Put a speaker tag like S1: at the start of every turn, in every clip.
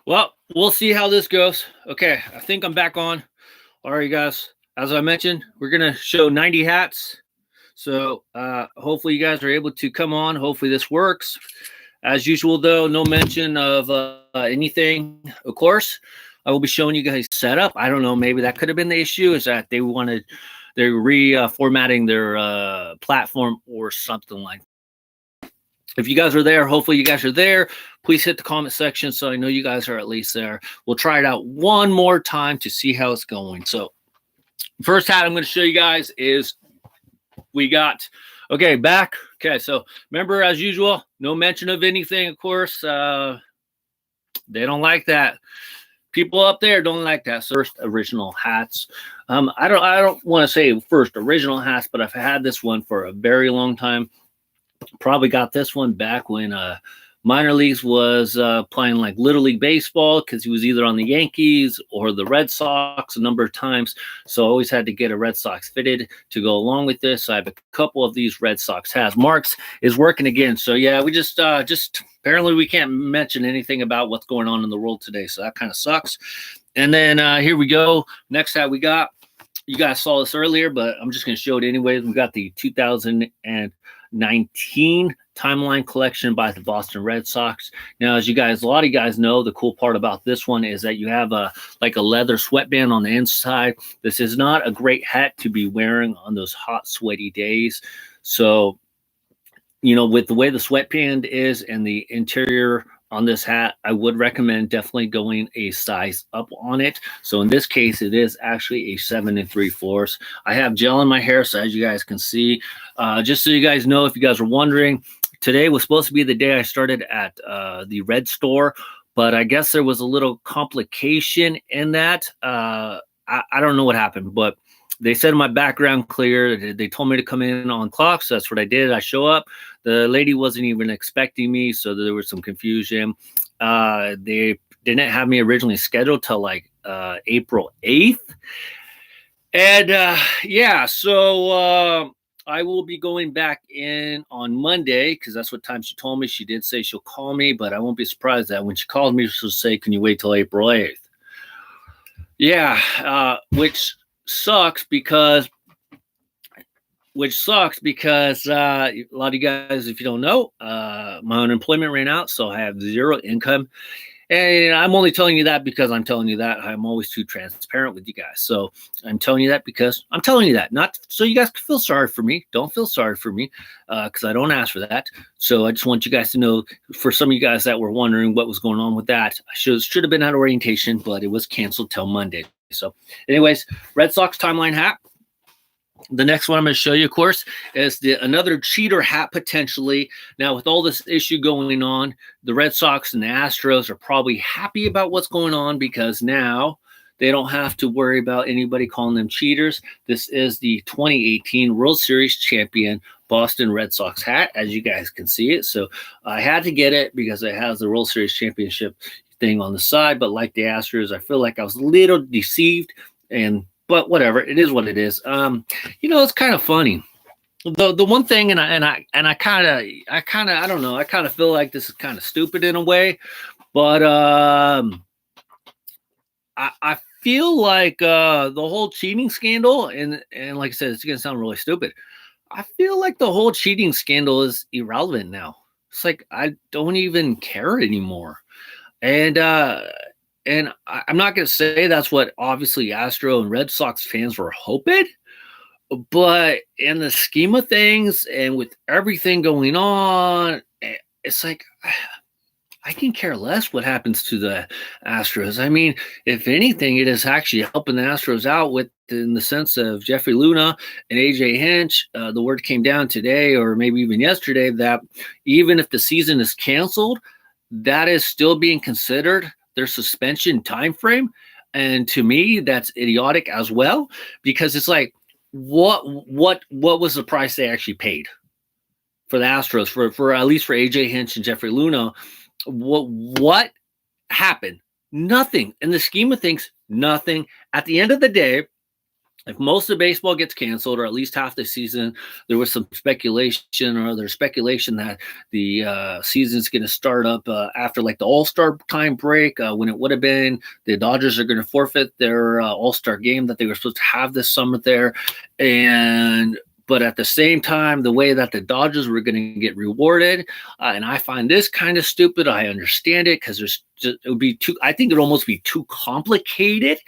S1: Well, we'll see how this goes. Okay, I think I'm back on. All right, guys. As I mentioned, we're gonna show 90 hats. So hopefully you guys are able to come on. Hopefully this works. As usual, though, no mention of anything. Of course, I will be showing you guys setup. I don't know. Maybe that could have been the issue. Is that they're reformatting their platform or something like. If you guys are there, hopefully you guys are there. Please hit the comment section so I know you guys are at least there. We'll try it out one more time to see how it's going. So first hat I'm going to show you guys is we got, okay, back. Okay, so remember, as usual, no mention of anything, of course. They don't like that. People up there don't like that. So first original hats. I don't want to say first original hats, but I've had this one for a very long time. Probably got this one back when minor leagues was playing like Little League Baseball, because he was either on the Yankees or the Red Sox a number of times. So I always had to get a Red Sox fitted to go along with this. I have a couple of these Red Sox hats. Marks is working again. So yeah, we just apparently we can't mention anything about what's going on in the world today. So that kind of sucks. And then here we go. Next hat we got. You guys saw this earlier, but I'm just going to show it anyways. We got the 2019 timeline collection by the Boston Red Sox. Now, as a lot of you guys know, the cool part about this one is that you have like a leather sweatband on the inside. This is not a great hat to be wearing on those hot, sweaty days. So, with the way the sweatband is and the interior on this hat, I would recommend definitely going a size up on it. So in this case, it is actually a 7 3/4. I have gel in my hair, so as you guys can see, just so you guys know, if you guys are wondering, today was supposed to be the day I started at the Red store, but I guess there was a little complication in that. I don't know what happened, but they said my background clear. They told me to come in on clock, so that's what I did. I show up. The lady wasn't even expecting me, so there was some confusion. They didn't have me originally scheduled till like April 8th. And yeah, so I will be going back in on Monday, because that's what time she told me. She did say she'll call me, but I won't be surprised that when she calls me, she'll say, "Can you wait till April 8th?" Yeah, which sucks because a lot of you guys, if you don't know, my unemployment ran out, so I have zero income. And I'm only telling you that because I'm telling you that. I'm always too transparent with you guys. So I'm telling you that because I'm telling you that, not so you guys can feel sorry for me. Don't feel sorry for me, because I don't ask for that. So I just want you guys to know, for some of you guys that were wondering what was going on with that, I should have been at orientation, but it was canceled till Monday. So anyways, Red Sox timeline hat. The next one I'm going to show you, of course, is another cheater hat potentially. Now, with all this issue going on, the Red Sox and the Astros are probably happy about what's going on, because now they don't have to worry about anybody calling them cheaters. This is the 2018 World Series champion Boston Red Sox hat, as you guys can see it. So I had to get it because it has the World Series championship thing on the side. But like the Astros, I feel like I was a little deceived, but whatever, it is what it is. It's kind of funny. The one thing, and I kind of I don't know, I kind of feel like this is kind of stupid in a way, but I feel like the whole cheating scandal, and like I said, it's gonna sound really stupid. I feel like the whole cheating scandal is irrelevant now. It's like I don't even care anymore, and I'm not going to say that's what obviously Astro and Red Sox fans were hoping, but in the scheme of things and with everything going on, it's like I can care less what happens to the Astros. I mean, if anything, it is actually helping the Astros out in the sense of Jeffrey Luna and AJ Hinch. The word came down today, or maybe even yesterday, that even if the season is canceled, that is still being considered their suspension time frame. And to me, that's idiotic as well, because it's like, what was the price they actually paid for the Astros, for at least for AJ Hinch and Jeffrey Luna? What happened? Nothing. In the scheme of things, nothing. At the end of the day, if most of baseball gets canceled, or at least half the season, there was some speculation, or there's speculation that the season's going to start up after like the All-Star time break, when it would have been the Dodgers are going to forfeit their All-Star game that they were supposed to have this summer there, but at the same time, the way that the Dodgers were going to get rewarded, and I find this kind of stupid. I understand it because it would be too. I think it'd almost be too complicated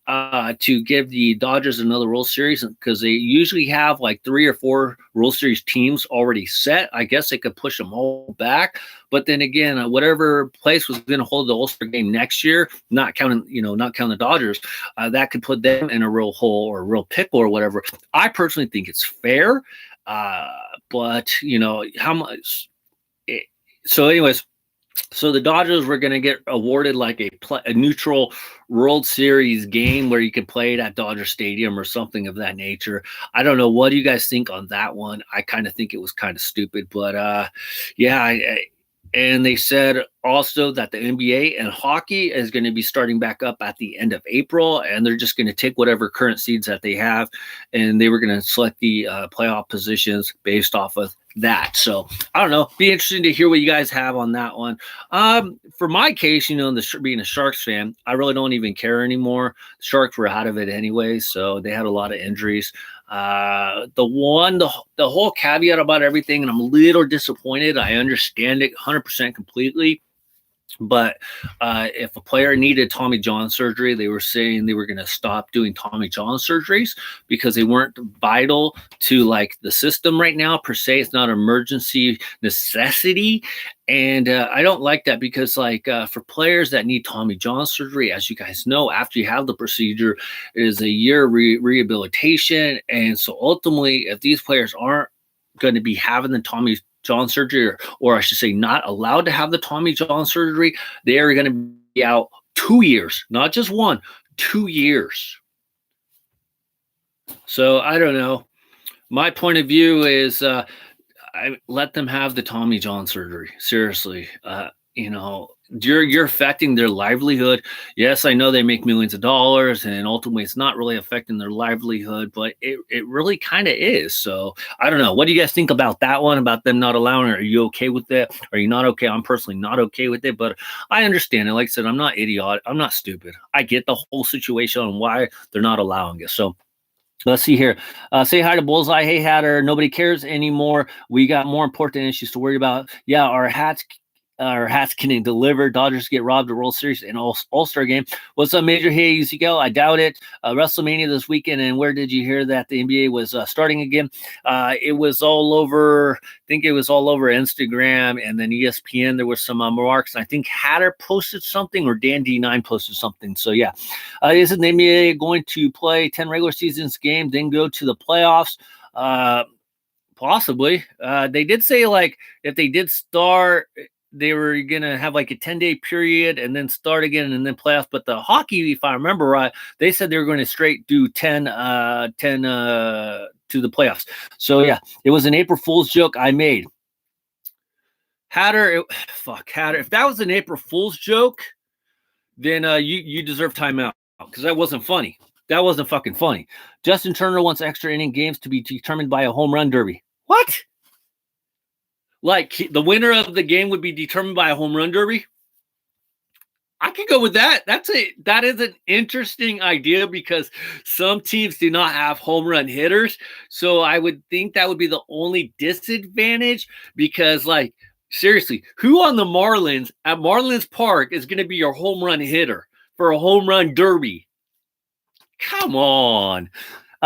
S1: to give the Dodgers another World Series, because they usually have like 3 or 4 World Series teams already set. I guess they could push them all back, but then again, whatever place was going to hold the All-Star game next year, not counting the Dodgers, that could put them in a real hole or a real pickle or whatever. I personally think it's fair, but how much. So, anyways. So the Dodgers were going to get awarded like a neutral World Series game where you could play it at Dodger Stadium or something of that nature. I don't know. What do you guys think on that one? I kind of think it was kind of stupid, but and they said also that the NBA and hockey is going to be starting back up at the end of April, and they're just going to take whatever current seeds that they have, and they were going to select the playoff positions based off of that. So I don't know. Be interesting to hear what you guys have on that one. For my case, being a Sharks fan, I really don't even care anymore. The Sharks were out of it anyway, so they had a lot of injuries. The whole caveat about everything, and I'm a little disappointed. I understand it 100% completely. But if a player needed Tommy John surgery, they were saying they were going to stop doing Tommy John surgeries because they weren't vital to like the system right now per se. It's not an emergency necessity. And I don't like that because for players that need Tommy John surgery, as you guys know, after you have the procedure, it is a year rehabilitation. And so ultimately, if these players aren't going to be having the Tommy John surgery, or I should say not allowed to have the Tommy John surgery, they are going to be out 2 years, not just 1, 2 years. So I don't know. My point of view is I let them have the Tommy John surgery. Seriously. You're affecting their livelihood. Yes, I know they make millions of dollars, and ultimately it's not really affecting their livelihood, but it really kind of is. So I don't know. What do you guys think about that one, about them not allowing it? Are you okay with it? Are you not okay? I'm personally not okay with it, but I understand it. Like I said, I'm not idiotic. I'm not stupid. I get the whole situation and why they're not allowing it. So let's see here. Say hi to Bullseye. Hey, Hatter. Nobody cares anymore. We got more important issues to worry about. Yeah, our hats getting delivered. Dodgers get robbed of World Series and All-Star game. What's up, Major? Hey, Ezekiel. I doubt it. WrestleMania this weekend, and where did you hear that the NBA was starting again? It was all over. I think it was all over Instagram, and then ESPN. There was some remarks. I think Hatter posted something, or Dan D9 posted something. So yeah, isn't the NBA going to play 10 regular seasons games, then go to the playoffs? Possibly. They did say if they did start, they were going to have a 10-day period and then start again and then playoffs. But the hockey, if I remember right, they said they were going to straight do 10 to the playoffs. So yeah, it was an April Fool's joke I made. Hatter. If that was an April Fool's joke, then you deserve timeout because that wasn't funny. That wasn't fucking funny. Justin Turner wants extra inning games to be determined by a home run derby. What? The winner of the game would be determined by a home run derby? I could go with that. That is an interesting idea because some teams do not have home run hitters. So I would think that would be the only disadvantage because seriously, who on the Marlins at Marlins Park is going to be your home run hitter for a home run derby? Come on.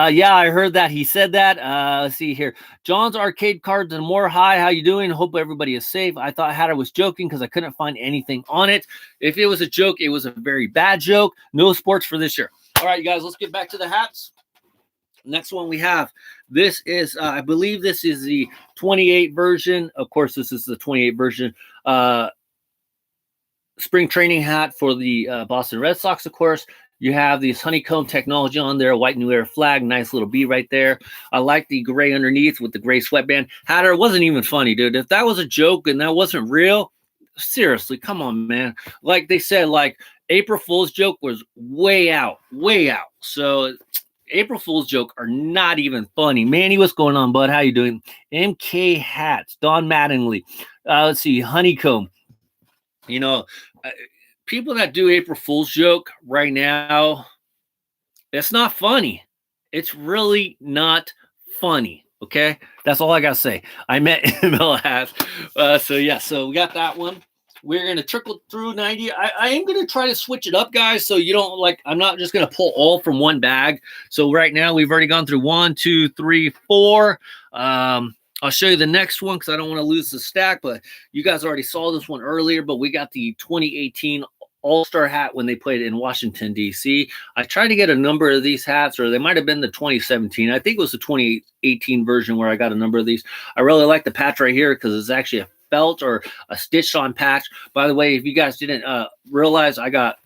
S1: Yeah, I heard that. He said that. Let's see here. John's Arcade Cards and More. Hi, how you doing? Hope everybody is safe. I thought Hatter was joking because I couldn't find anything on it. If it was a joke, it was a very bad joke. No sports for this year. All right, you guys, let's get back to the hats. Next one we have. This is, I believe this is the 28 version. Of course, this is the 28 version. Spring training hat for the Boston Red Sox, of course. You have this honeycomb technology on there, white New Era flag, nice little B right there. I like the gray underneath with the gray sweatband. Hatter wasn't even funny, dude. If that was a joke and that wasn't real, seriously, come on, man. Like they said, April Fool's joke was way out. So April Fool's joke are not even funny. Manny, what's going on, bud? How you doing? MK Hatz, Don Mattingly. Let's see, Honeycomb. You know, people that do April Fool's joke right now, it's not funny. It's really not funny. Okay, that's all I gotta say. I met ML Hatz. So yeah, so we got that one. We're gonna trickle through 90. I am gonna try to switch it up, guys. So you don't like. I'm not just gonna pull all from one bag. So right now we've already gone through 1, 2, 3, 4. I'll show you the next one because I don't want to lose the stack. But you guys already saw this one earlier. But we got the 2018 All-Star hat when they played in Washington, D.C. I tried to get a number of these hats, or they might have been the 2017. I think it was the 2018 version where I got a number of these. I really like the patch right here because it's actually a felt or a stitched on patch. By the way, if you guys didn't realize, I got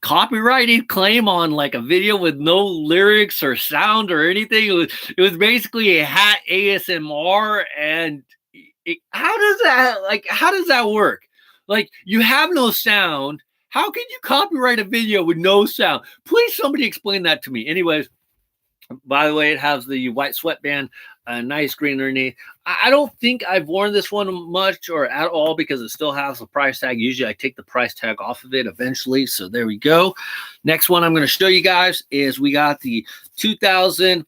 S1: copyrighted claim on like a video with no lyrics or sound or anything. It was basically a hat ASMR. And how does that work? Like, you have no sound. How can you copyright a video with no sound? Please, somebody explain that to me. Anyways, by the way, it has the white sweatband, a nice green underneath. I don't think I've worn this one much or at all because it still has the price tag. Usually I take the price tag off of it eventually. So there we go. Next one I'm going to show you guys is we got the 2000,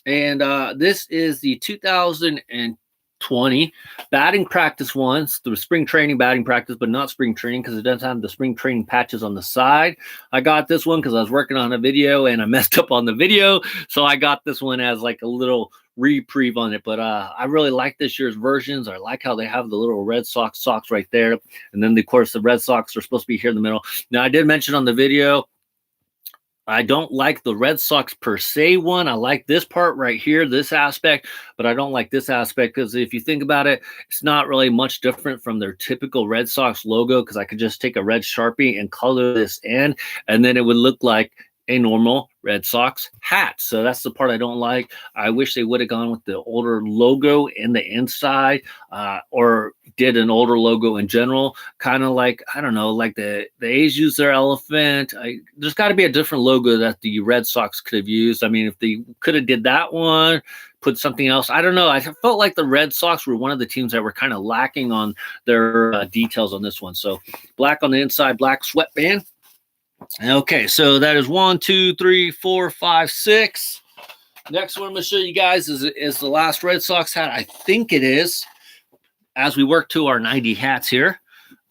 S1: and this is the 2020 batting practice ones, the spring training batting practice, but not spring training because it doesn't have the spring training patches on the side. I got this one because I was working on a video and I messed up on the video. So I got this one as like a little reprieve on it. But I really like this year's versions. I like how they have the little Red Sox socks right there. And then, of course, the Red Sox are supposed to be here in the middle. Now, I did mention on the video, I don't like the Red Sox per se one. I like this part right here, this aspect, but I don't like this aspect because if you think about it, it's not really much different from their typical Red Sox logo because I could just take a red Sharpie and color this in, and then it would look like a normal Red Sox hat. So that's the part I don't like. I wish they would have gone with the older logo in the inside, or did an older logo in general. Kind of like, I don't know, like the A's use their elephant. There's got to be a different logo that the Red Sox could have used. I mean, if they could have did that one, put something else. I don't know. I felt like the Red Sox were one of the teams that were kind of lacking on their details on this one. So black on the inside, black sweatband. Okay, so that is 1, 2, 3, 4, 5, 6. Next one I'm going to show you guys is the last Red Sox hat. I think it is, as we work to our 90 hats here.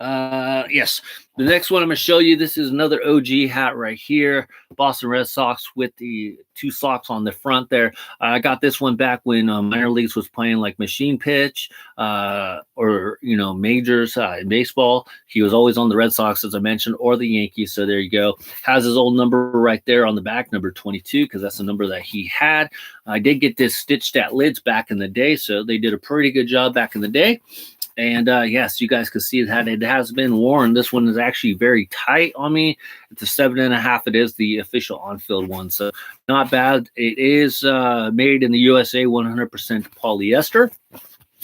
S1: Yes, the next one I'm going to show you, this is another OG hat right here. Boston Red Sox with the 2 socks on the front there. I got this one back when minor leagues was playing like machine pitch or, you know, majors in baseball. He was always on the Red Sox, as I mentioned, or the Yankees. So there you go. Has his old number right there on the back, number 22, because that's the number that he had. I did get this stitched at lids back in the day, so they did a pretty good job back in the day. And yes, you guys can see that it has been worn. This one is actually very tight on me. It's a 7.5. It is the official on-field one, so not bad. It is made in the USA, 100% polyester.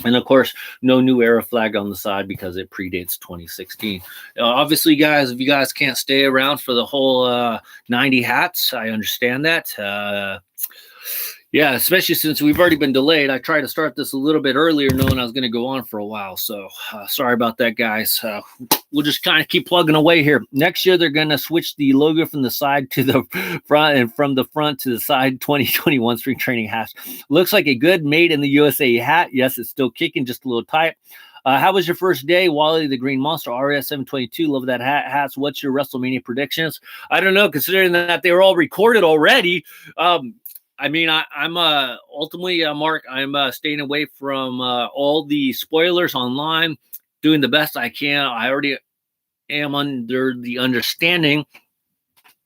S1: And of course, no new era flag on the side because it predates 2016. Obviously, guys, if you guys can't stay around for the whole 90 hats, I understand that. Yeah, especially since we've already been delayed. I tried to start this a little bit earlier knowing I was going to go on for a while. So sorry about that, guys. We'll just kind of keep plugging away here. Next year, they're going to switch the logo from the side to the front and from the front to the side. 2021 spring training hats. Looks like a good made in the USA hat. Yes, it's still kicking, just a little tight. How was your first day? Wally the Green Monster, RS722. Love that hats. What's your WrestleMania predictions? I don't know, considering that they were all recorded already. I mean, I'm ultimately, Mark, I'm staying away from all the spoilers online, doing the best I can. I already am under the understanding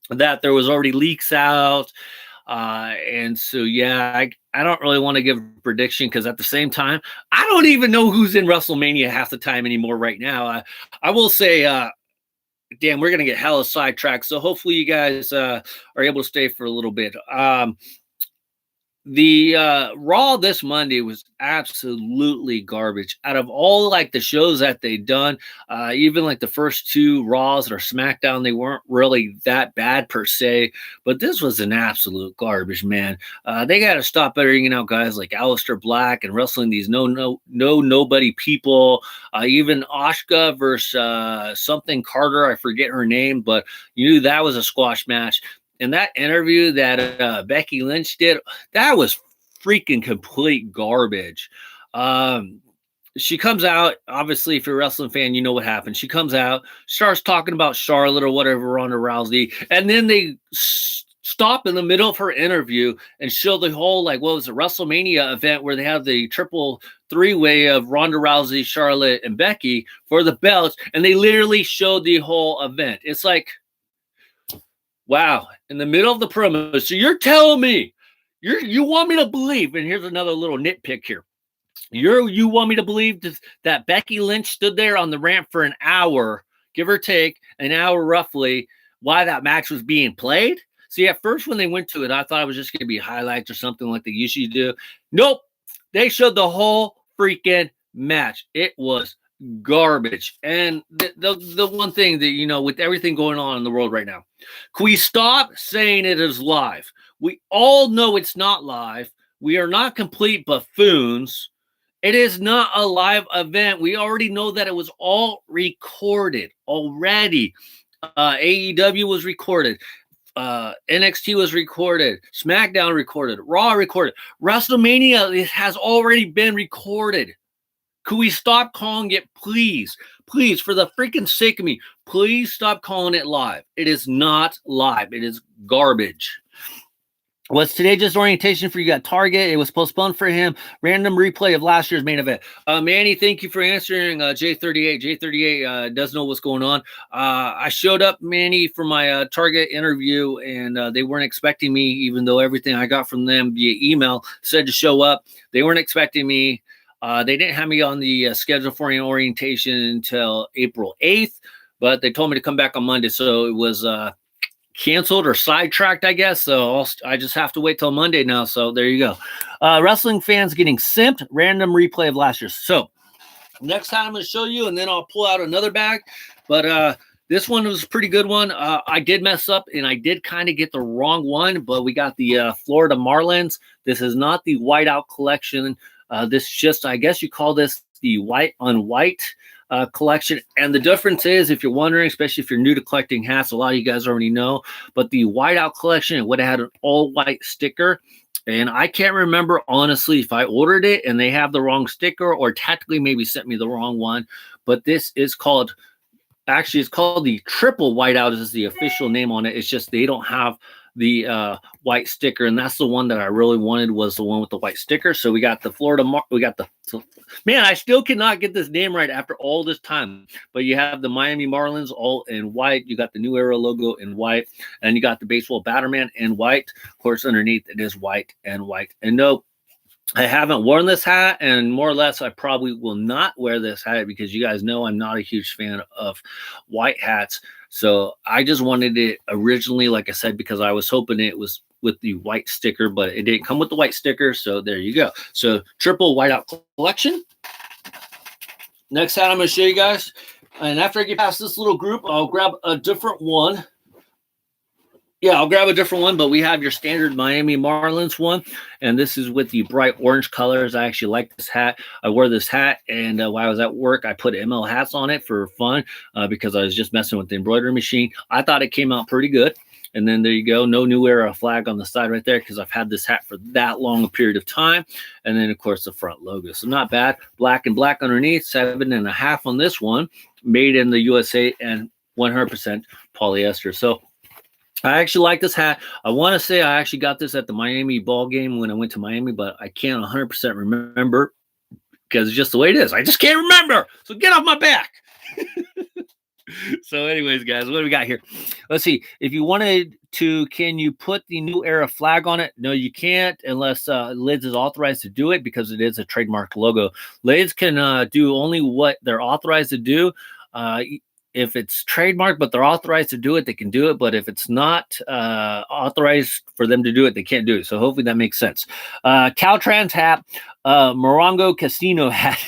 S1: that there was already leaks out. And so, yeah, I don't really want to give a prediction because at the same time, I don't even know who's in WrestleMania half the time anymore right now. I will say, damn, we're going to get hella sidetracked. So hopefully you guys are able to stay for a little bit. The Raw this Monday was absolutely garbage. Out of all like the shows that they'd done, even like the first two Raws or SmackDown, they weren't really that bad per se. But this was an absolute garbage, man. They got to stop bringing out guys like Aleister Black and wrestling these nobody people. Even Asuka versus something Carter, I forget her name, but you knew that was a squash match. And that interview that Becky Lynch did, that was freaking complete garbage. She comes out, obviously, if you're a wrestling fan, you know what happened. She comes out, starts talking about Charlotte or whatever, Ronda Rousey, and then they stop in the middle of her interview and show the whole, like, what was a WrestleMania event where they have the triple three-way of Ronda Rousey, Charlotte, and Becky for the belts, and they literally showed the whole event. It's like, wow, in the middle of the promo. So you're telling me, you want me to believe, and here's another little nitpick here. You want me to believe that Becky Lynch stood there on the ramp for an hour, give or take, an hour roughly, while that match was being played? See, at first when they went to it, I thought it was just going to be highlights or something like they usually do. Nope. They showed the whole freaking match. It was garbage. And the one thing that, you know, with everything going on in the world right now, can we stop saying it is live? We all know it's not live. We are not complete buffoons. It is not a live event. We already know that it was all recorded already. AEW was recorded. NXT was recorded. SmackDown recorded. Raw recorded. WrestleMania, it has already been recorded. Could we stop calling it, please? Please, for the freaking sake of me, please stop calling it live. It is not live. It is garbage. Was today just orientation for you got Target? It was postponed for him. Random replay of last year's main event. Manny, thank you for answering. J38. J38 does know what's going on. I showed up, Manny, for my Target interview, and they weren't expecting me, even though everything I got from them via email said to show up. They weren't expecting me. They didn't have me on the schedule for an orientation until April 8th, but they told me to come back on Monday. So it was canceled or sidetracked, I guess. So I just have to wait till Monday now. So there you go. Wrestling fans getting simped. Random replay of last year. So next time I'm going to show you, and then I'll pull out another bag. But this one was a pretty good one. I did mess up, and I did kind of get the wrong one, but we got the Florida Marlins. This is not the whiteout collection. This just, I guess you call this the white on white collection. And the difference is, if you're wondering, especially if you're new to collecting hats, a lot of you guys already know, but the whiteout collection would have had an all white sticker. And I can't remember, honestly, if I ordered it and they have the wrong sticker or tactically maybe sent me the wrong one. But this is called, actually, it's called the triple whiteout is the official name on it. It's just they don't have the white sticker, and that's the one that I really wanted, was the one with the white sticker. So we got the Florida, man, I still cannot get this name right after all this time, but you have the Miami Marlins all in white. You got the New Era logo in white, and you got the baseball Batterman in white. Of course, underneath it is white and white. And no, I haven't worn this hat, and more or less I probably will not wear this hat because you guys know I'm not a huge fan of white hats. So I just wanted it originally, like I said, because I was hoping it was with the white sticker, but it didn't come with the white sticker. So there you go. So triple whiteout collection. Next hat I'm going to show you guys. And after I get past this little group, I'll grab a different one. Yeah, I'll grab a different one, but we have your standard Miami Marlins one, and this is with the bright orange colors. I actually like this hat. I wore this hat, and while I was at work, I put ML hats on it for fun because I was just messing with the embroidery machine. I thought it came out pretty good, and then there you go. No New Era flag on the side right there because I've had this hat for that long a period of time, and then, of course, the front logo. So not bad. Black and black underneath, 7.5 on this one, made in the USA and 100% polyester. So I actually like this hat. I want to say I actually got this at the Miami ball game when I went to Miami, but I can't 100% remember because it's just the way it is. I just can't remember. So get off my back. So anyways, guys, what do we got here? Let's see. If you wanted to, can you put the New Era flag on it? No, you can't unless Lids is authorized to do it because it is a trademark logo. Lids can do only what they're authorized to do. if it's trademarked, but they're authorized to do it, they can do it. But if it's not authorized for them to do it, they can't do it. So hopefully that makes sense. Caltrans hat, Morongo Casino hat.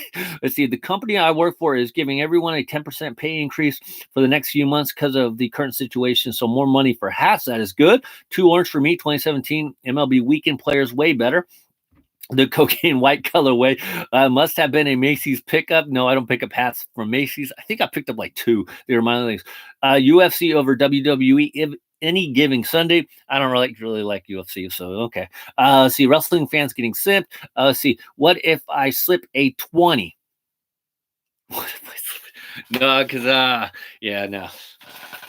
S1: Let's see. The company I work for is giving everyone a 10% pay increase for the next few months because of the current situation. So more money for hats. That is good. 2 orange for me. 2017 MLB weekend players, way better. The cocaine white colorway must have been a Macy's pickup. No, I don't pick up hats from Macy's. I think I picked up like 2. They were my things. UFC over WWE any given Sunday. I don't really like UFC, so okay. See, wrestling fans getting simped. See, what if I slip a 20? What if I slip? No, because yeah, no.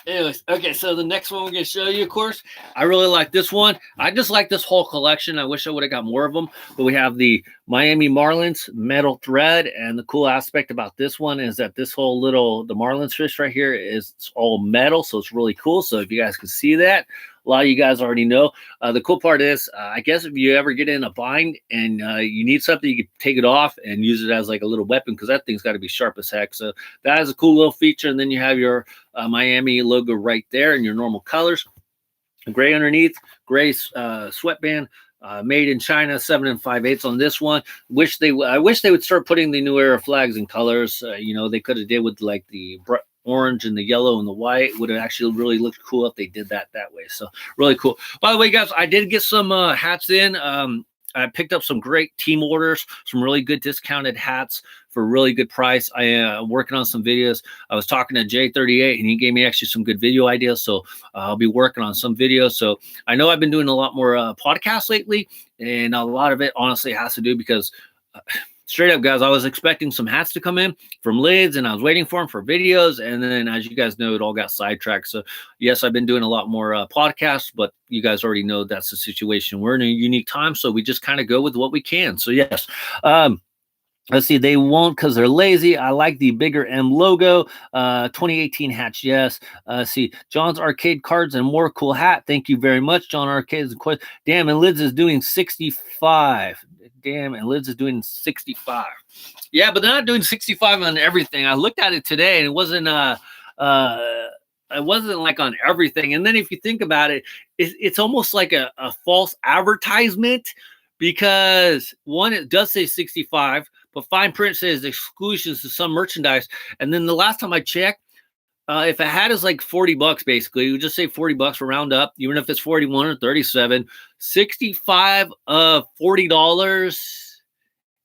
S1: Anyways, okay, so the next one we're going to show you, of course, I really like this one. I just like this whole collection. I wish I would have got more of them, but we have the Miami Marlins metal thread, and the cool aspect about this one is that this whole the Marlins fish right here is all metal, so it's really cool. So if you guys can see that, a lot of you guys already know. The cool part is, I guess if you ever get in a bind and you need something, you can take it off and use it as like a little weapon, because that thing's got to be sharp as heck. So that is a cool little feature. And then you have your Miami logo right there in your normal colors. Gray underneath, gray sweatband. Made in China, 7 5/8 on this one. I wish they would start putting the new era flags in colors. They could have did with like the orange and the yellow and the white. Would have actually really looked cool if they did that way. So really cool. By the way, guys, I did get some hats in. I picked up some great team orders, some really good discounted hats for a really good price. I am working on some videos. I was talking to J38, and he gave me actually some good video ideas. So I'll be working on some videos. So I know I've been doing a lot more podcasts lately, and a lot of it honestly has to do because straight up, guys, I was expecting some hats to come in from lids, and I was waiting for them for videos. And then, as you guys know, it all got sidetracked. So, yes, I've been doing a lot more podcasts, but you guys already know that's the situation. We're in a unique time, so we just kind of go with what we can. So, yes. Let's see, they won't because they're lazy. I like the bigger M logo. 2018 hats, yes. See, John's Arcade Cards and more cool hat. Thank you very much, John Arcade. Damn, and Lids is doing 65. Damn, and Lids is doing 65. Yeah, but they're not doing 65 on everything. I looked at it today, and it wasn't like on everything. And then if you think about it, it's almost like a false advertisement, because one, it does say 65, but fine print says exclusions to some merchandise. And then the last time I checked, if a hat is like $40, basically, we just say $40 for round up, even if it's 41 or 37, 65 of $40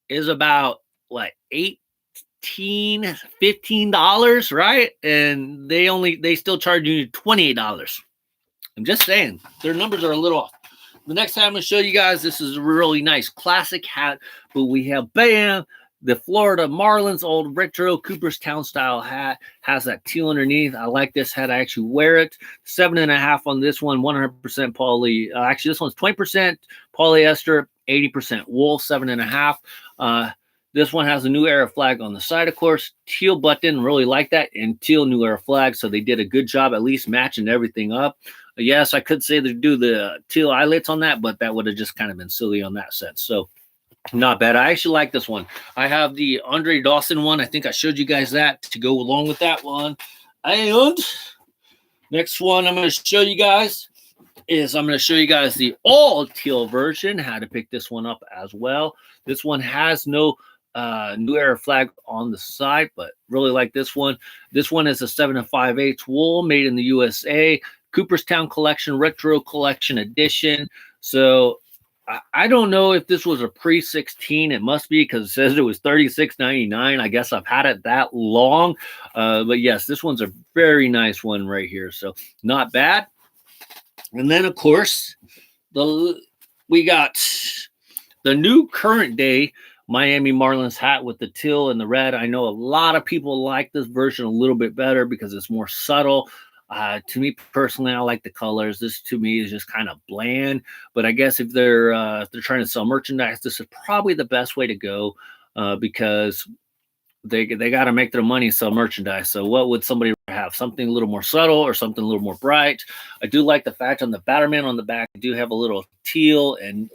S1: is about what, $15, right? And they still charge you $28. I'm just saying, their numbers are a little off. The next time I'm going to show you guys, this is a really nice classic hat, but we have, bam, the Florida Marlins old retro Cooperstown style hat. Has that teal underneath. I like this hat. I actually wear it. 7.5 on this one, 100% poly. Actually, this one's 20% polyester, 80% wool, 7.5. This one has a New Era flag on the side, of course. Teal button, really like that, and teal New Era flag. So they did a good job at least matching everything up. Yes, I could say they do the teal eyelets on that, but that would have just kind of been silly on that sense. So not bad. I actually like this one. I have the Andre Dawson one. I think I showed you guys that to go along with that one. And next one I'm going to show you guys is the all teal version, how to pick this one up as well. This one has no New Era flag on the side, but really like this one. This one is a 7 5/8 wool, made in the USA. Cooperstown Collection, Retro Collection Edition. So I don't know if this was a pre-16. It must be, because it says it was $36.99. I guess I've had it that long. But yes, this one's a very nice one right here. So not bad. And then, of course, we got the new current day Miami Marlins hat with the teal and the red. I know a lot of people like this version a little bit better because it's more subtle. To me personally, I like the colors. This to me is just kind of bland, but I guess if they're trying to sell merchandise, this is probably the best way to go, because they got to make their money, sell merchandise. So what would somebody have? Something a little more subtle or something a little more bright? I do like the fact on the Batterman on the back, I do have a little teal, and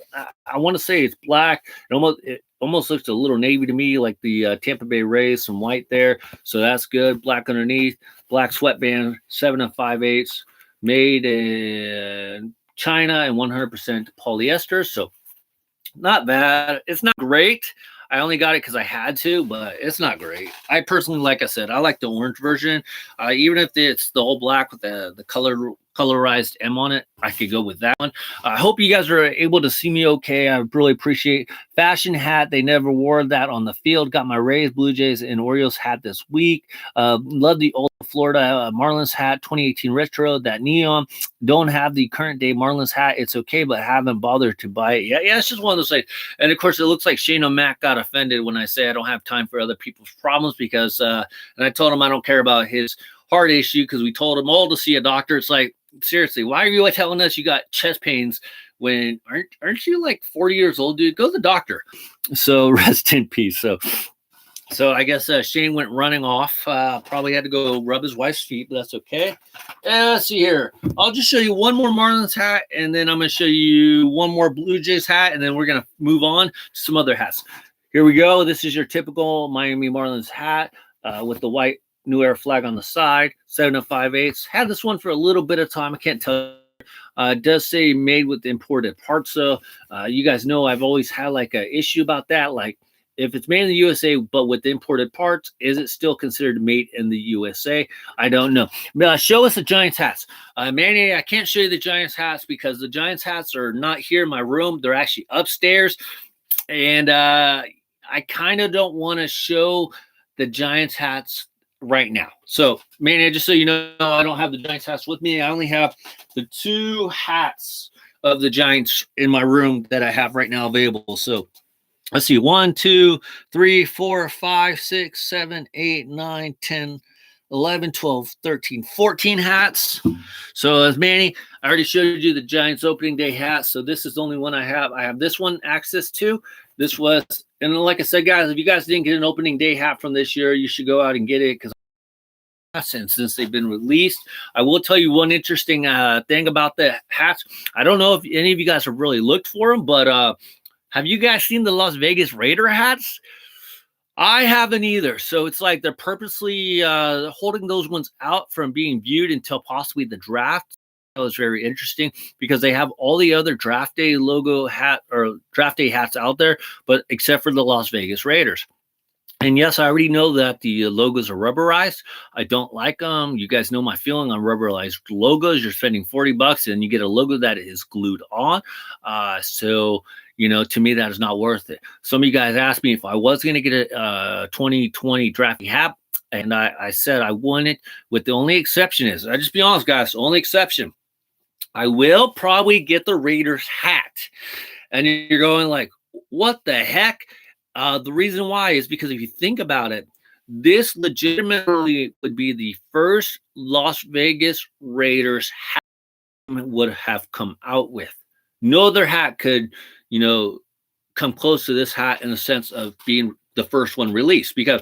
S1: I want to say it's black. It almost looks a little navy to me, like the Tampa Bay Rays, some white there. So that's good. Black underneath. black sweatband, 7 5/8, made in China and 100% polyester. So not bad. It's not great. I only got it because I had to, but it's not great. I personally, like I said, I like the orange version. Even if it's the all black with the colorized M on it, I could go with that one. I hope you guys are able to see me okay. I really appreciate fashion hat. They never wore that on the field. Got my Rays, Blue Jays, and Orioles hat this week. Love the old Florida Marlins hat, 2018 retro, that neon. Don't have the current day Marlins hat. It's okay, but haven't bothered to buy it yet. Yeah, it's just one of those things. And of course, it looks like Shane O'Mac got offended when I say I don't have time for other people's problems because, and I told him I don't care about his heart issue because we told him all to see a doctor. It's like, seriously, why are you telling us you got chest pains when aren't you like 40 years old, dude? Go to the doctor. So rest in peace. So I guess Shane went running off. Probably had to go rub his wife's feet, but that's okay. Let's see here. I'll just show you one more Marlins hat, and then I'm going to show you one more Blue Jays hat, and then we're going to move on to some other hats. Here we go. This is your typical Miami Marlins hat with the white New Era flag on the side, 7 5/8. Had this one for a little bit of time. I can't tell. It does say made with imported parts. So you guys know I've always had like an issue about that. Like if it's made in the USA, but with imported parts, is it still considered made in the USA? I don't know. Show us the Giants hats. Manny, I can't show you the Giants hats because the Giants hats are not here in my room. They're actually upstairs. And I kind of don't want to show the Giants hats right now. So, Manny, just so you know, I don't have the Giants hats with me. I only have the 2 hats of the Giants in my room that I have right now available. So, let's see, 1, 2, 3, 4, 5, 6, 7, 8, 9, 10, 11, 12, 13, 14 hats. So as Manny, I already showed you the Giants opening day hat. So this is the only one I have. I have this one access to. This was, and like I said, guys, if you guys didn't get an opening day hat from this year, you should go out and get it because since they've been released. I will tell you one interesting thing about the hats. I don't know if any of you guys have really looked for them, but have you guys seen the Las Vegas Raider hats? I haven't either. So it's like they're purposely holding those ones out from being viewed until possibly the draft. That was very interesting because they have all the other draft day logo hat or draft day hats out there, but except for the Las Vegas Raiders. And yes, I already know that the logos are rubberized. I don't like them. You guys know my feeling on rubberized logos. You're spending $40 and you get a logo that is glued on. So, you know, to me, that is not worth it. Some of you guys asked me if I was going to get a 2020 drafting hat. And I said I wanted, with the only exception is, I just be honest, guys, only exception, I will probably get the Raiders hat. And you're going like, what the heck? The reason why is because if you think about it, this legitimately would be the first Las Vegas Raiders hat would have come out with. No other hat could, you know, come close to this hat in the sense of being the first one released because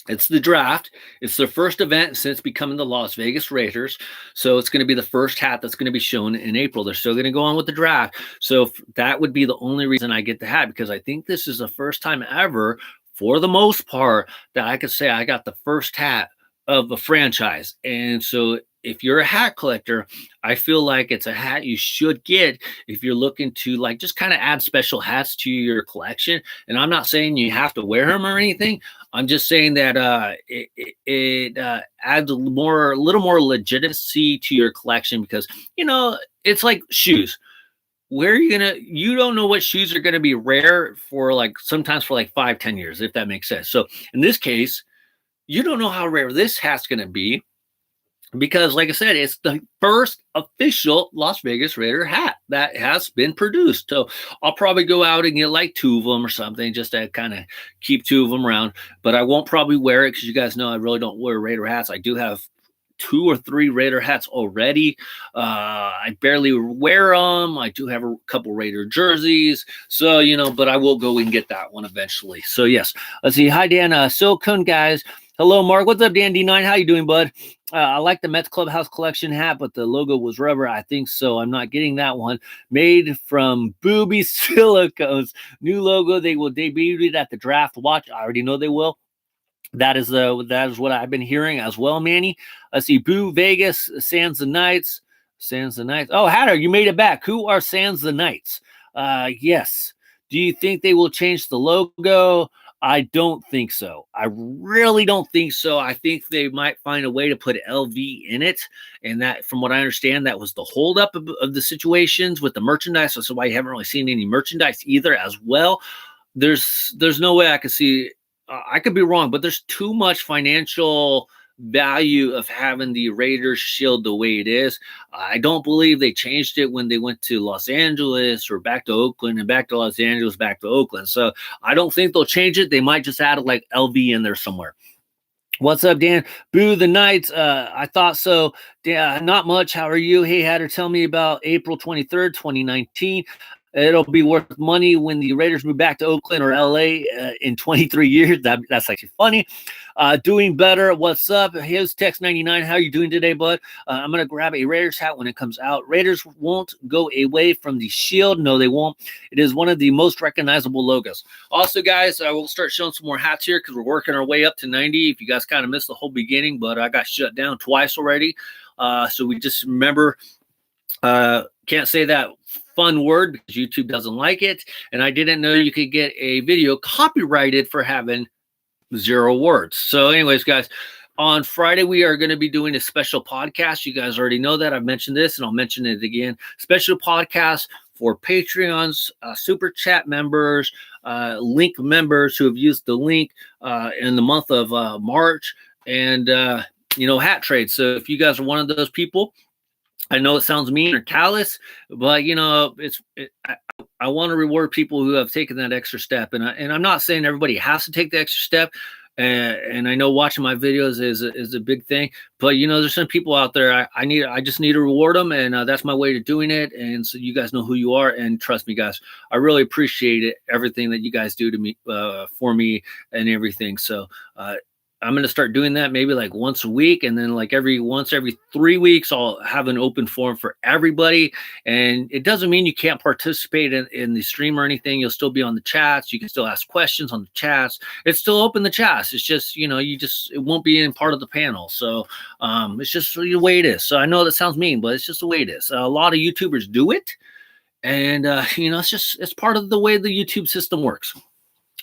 S1: it's the draft. It's their first event since becoming the Las Vegas Raiders. So it's going to be the first hat that's going to be shown in April. They're still going to go on with the draft. So that would be the only reason I get the hat because I think this is the first time ever, for the most part, that I could say I got the first hat of a franchise. And so if you're a hat collector, I feel like it's a hat you should get if you're looking to like just kind of add special hats to your collection. And I'm not saying you have to wear them or anything. I'm just saying that it adds a little more legitimacy to your collection because, you know, it's like shoes. Where are you don't know what shoes are going to be rare for like sometimes for like 5-10 years, if that makes sense. So in this case, you don't know how rare this hat's going to be because, like I said, it's the first official Las Vegas Raider hat that has been produced. So I'll probably go out and get like 2 of them or something just to kind of keep 2 of them around. But I won't probably wear it because you guys know I really don't wear Raider hats. I do have 2 or 3 Raider hats already. I barely wear them. I do have a couple Raider jerseys. So, you know, but I will go and get that one eventually. So, yes. Let's see. Hi, Dan. Silicone guys. Hello, Mark. What's up, Dan D9? How you doing, bud? I like the Mets Clubhouse Collection hat, but the logo was rubber. I think so. I'm not getting that one. Made from booby silicones. New logo. They will debut it at the draft. Watch. I already know they will. That is what I've been hearing as well, Manny. Let's see. Boo Vegas, Sans the Knights. Sans the Knights. Oh, Hatter, you made it back. Who are Sans the Knights? Yes. Do you think they will change the logo? I don't think so. I really don't think so. I think they might find a way to put LV in it. And that, from what I understand, that was the holdup of the situations with the merchandise. So why you haven't really seen any merchandise either as well. There's no way I could see. I could be wrong, but there's too much financial value of having the Raiders shield the way it is. I don't believe they changed it when they went to Los Angeles or back to Oakland and back to Los Angeles, back to Oakland. So I don't think they'll change it. They might just add like LV in there somewhere. What's up, Dan? Boo the Knights. I thought so. Not much. How are you? Hey, Hatter, tell me about April 23rd, 2019. It'll be worth money when the Raiders move back to Oakland or LA in 23 years. That's actually funny. Doing better. What's up? Here's Text 99. How are you doing today, bud? I'm going to grab a Raiders hat when it comes out. Raiders won't go away from the shield. No, they won't. It is one of the most recognizable logos. Also, guys, we'll start showing some more hats here because we're working our way up to 90. If you guys kind of missed the whole beginning, but I got shut down twice already. So we just remember, can't say that fun word because YouTube doesn't like it. And I didn't know you could get a video copyrighted for having 0 words. So anyways, guys, on Friday, we are going to be doing a special podcast. You guys already know that. I've mentioned this and I'll mention it again. Special podcast for Patreons, Super Chat members, link members who have used the link in the month of March and, hat trades. So if you guys are one of those people, I know it sounds mean or callous, but I want to reward people who have taken that extra step. And I'm not saying everybody has to take the extra step. And I know watching my videos is a big thing, but there's some people out there I just need to reward them, and that's my way to doing it. And so you guys know who you are, and trust me, guys, I really appreciate it, everything that you guys do to me, for me, and everything. So I'm going to start doing that maybe like once a week. And then like every 3 weeks, I'll have an open forum for everybody. And it doesn't mean you can't participate in the stream or anything. You'll still be on the chats. You can still ask questions on the chats. It's still open the chats. It's just, it won't be in part of the panel. So it's just the way it is. So I know that sounds mean, but it's just the way it is. A lot of YouTubers do it. And, it's part of the way the YouTube system works.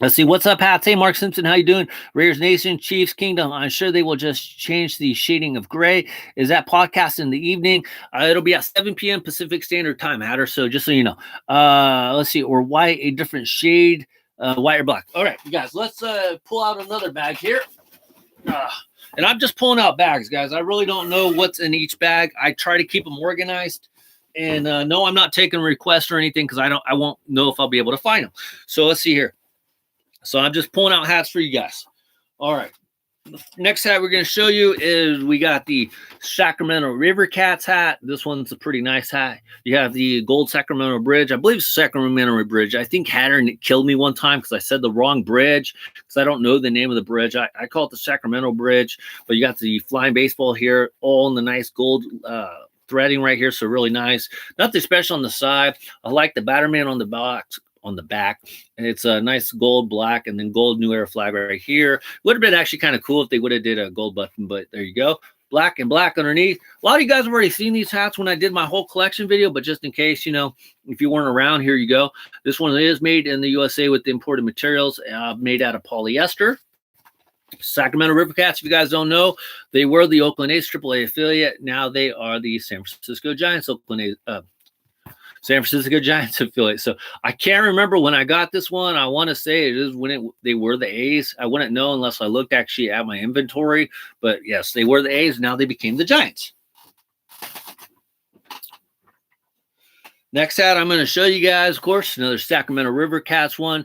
S1: Let's see. What's up, Hatz? Hey, Mark Simpson. How you doing? Raiders Nation, Chiefs Kingdom. I'm sure they will just change the shading of gray. Is that podcast in the evening? It'll be at 7 p.m. Pacific Standard Time, Hatter. So just so you know. Let's see. Or white, a different shade, white or black. All right, you guys, let's pull out another bag here. And I'm just pulling out bags, guys. I really don't know what's in each bag. I try to keep them organized. And no, I'm not taking requests or anything because I won't know if I'll be able to find them. So let's see here. So I'm just pulling out hats for you guys. All right. The next hat we're going to show you is we got the Sacramento River Cats hat. This one's a pretty nice hat. You have the gold Sacramento Bridge. I believe it's Sacramento Bridge. I think Hatter killed me one time because I said the wrong bridge because I don't know the name of the bridge. I call it the Sacramento Bridge, but you got the flying baseball here, all in the nice gold threading right here. So really nice. Nothing special on the side. I like the Batterman on the box. On the back, and it's a nice gold, black, and then gold New Era flag right here. Would have been actually kind of cool if they would have did a gold button, but there you go. Black and black underneath. A lot of you guys have already seen these hats when I did my whole collection video, but just in case, if you weren't around, here you go. This one is made in the USA with the imported materials, made out of polyester. Sacramento River Cats, if you guys don't know, they were the Oakland A's AAA affiliate. Now they are the San Francisco Giants San Francisco Giants affiliate. So I can't remember when I got this one. I want to say it is when they were the A's. I wouldn't know unless I looked actually at my inventory. But yes, they were the A's. Now they became the Giants. Next hat I'm going to show you guys, of course, another Sacramento River Cats one.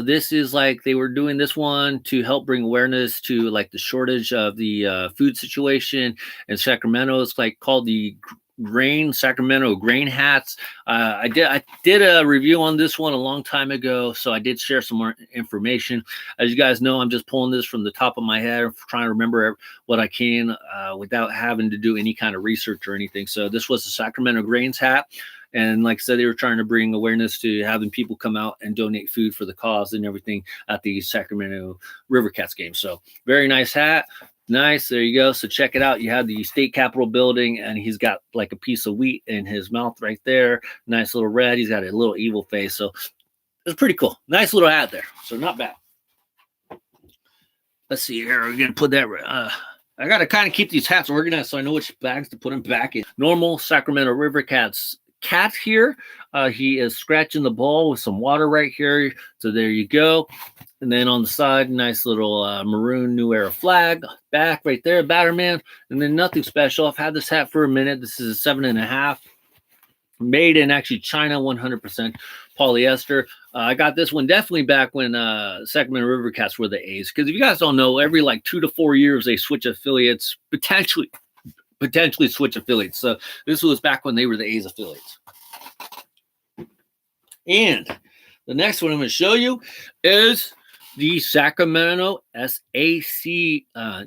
S1: This is like they were doing this one to help bring awareness to like the shortage of the food situation in Sacramento. It's like called the Sacramento grain hats. I did a review on this one a long time ago, so I did share some more information. As you guys know, I'm just pulling this from the top of my head, trying to remember what I can without having to do any kind of research or anything. So this was the Sacramento Grains hat. And like I said, they were trying to bring awareness to having people come out and donate food for the cause and everything at the Sacramento River Cats game. So very nice hat. Nice. There you go. So check it out. You have the state capitol building, and he's got like a piece of wheat in his mouth right there. Nice little red. He's got a little evil face. So it's pretty cool. Nice little hat there. So not bad. Let's see here. We're going to put that. I got to kind of keep these hats organized so I know which bags to put them back in. Normal Sacramento River Cats cat here. He is scratching the ball with some water right here. So there you go. And then on the side, nice little maroon New Era flag. Back right there, Batterman. And then nothing special. I've had this hat for a minute. This is a 7.5. Made in actually China, 100% polyester. I got this one definitely back when Sacramento River Cats were the A's. Because if you guys don't know, every like 2 to 4 years, they switch affiliates, potentially switch affiliates. So this was back when they were the A's affiliates. And the next one I'm going to show you is the Sacramento SAC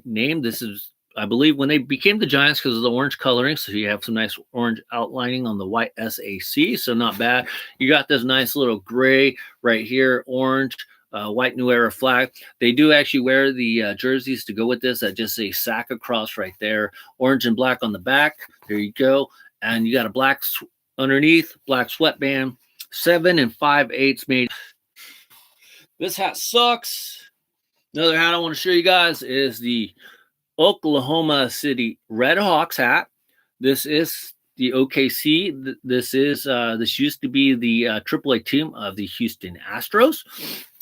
S1: name. This is, I believe, when they became the Giants because of the orange coloring. So you have some nice orange outlining on the white SAC. So not bad. You got this nice little gray right here, orange, white New Era flag. They do actually wear the jerseys to go with this that just say SAC across right there. Orange and black on the back. There you go. And you got a black underneath, black sweatband. 7 5/8 made. This hat sucks. Another hat I want to show you guys is the Oklahoma City Red Hawks hat. This is the OKC. This used to be the AAA team of the Houston Astros.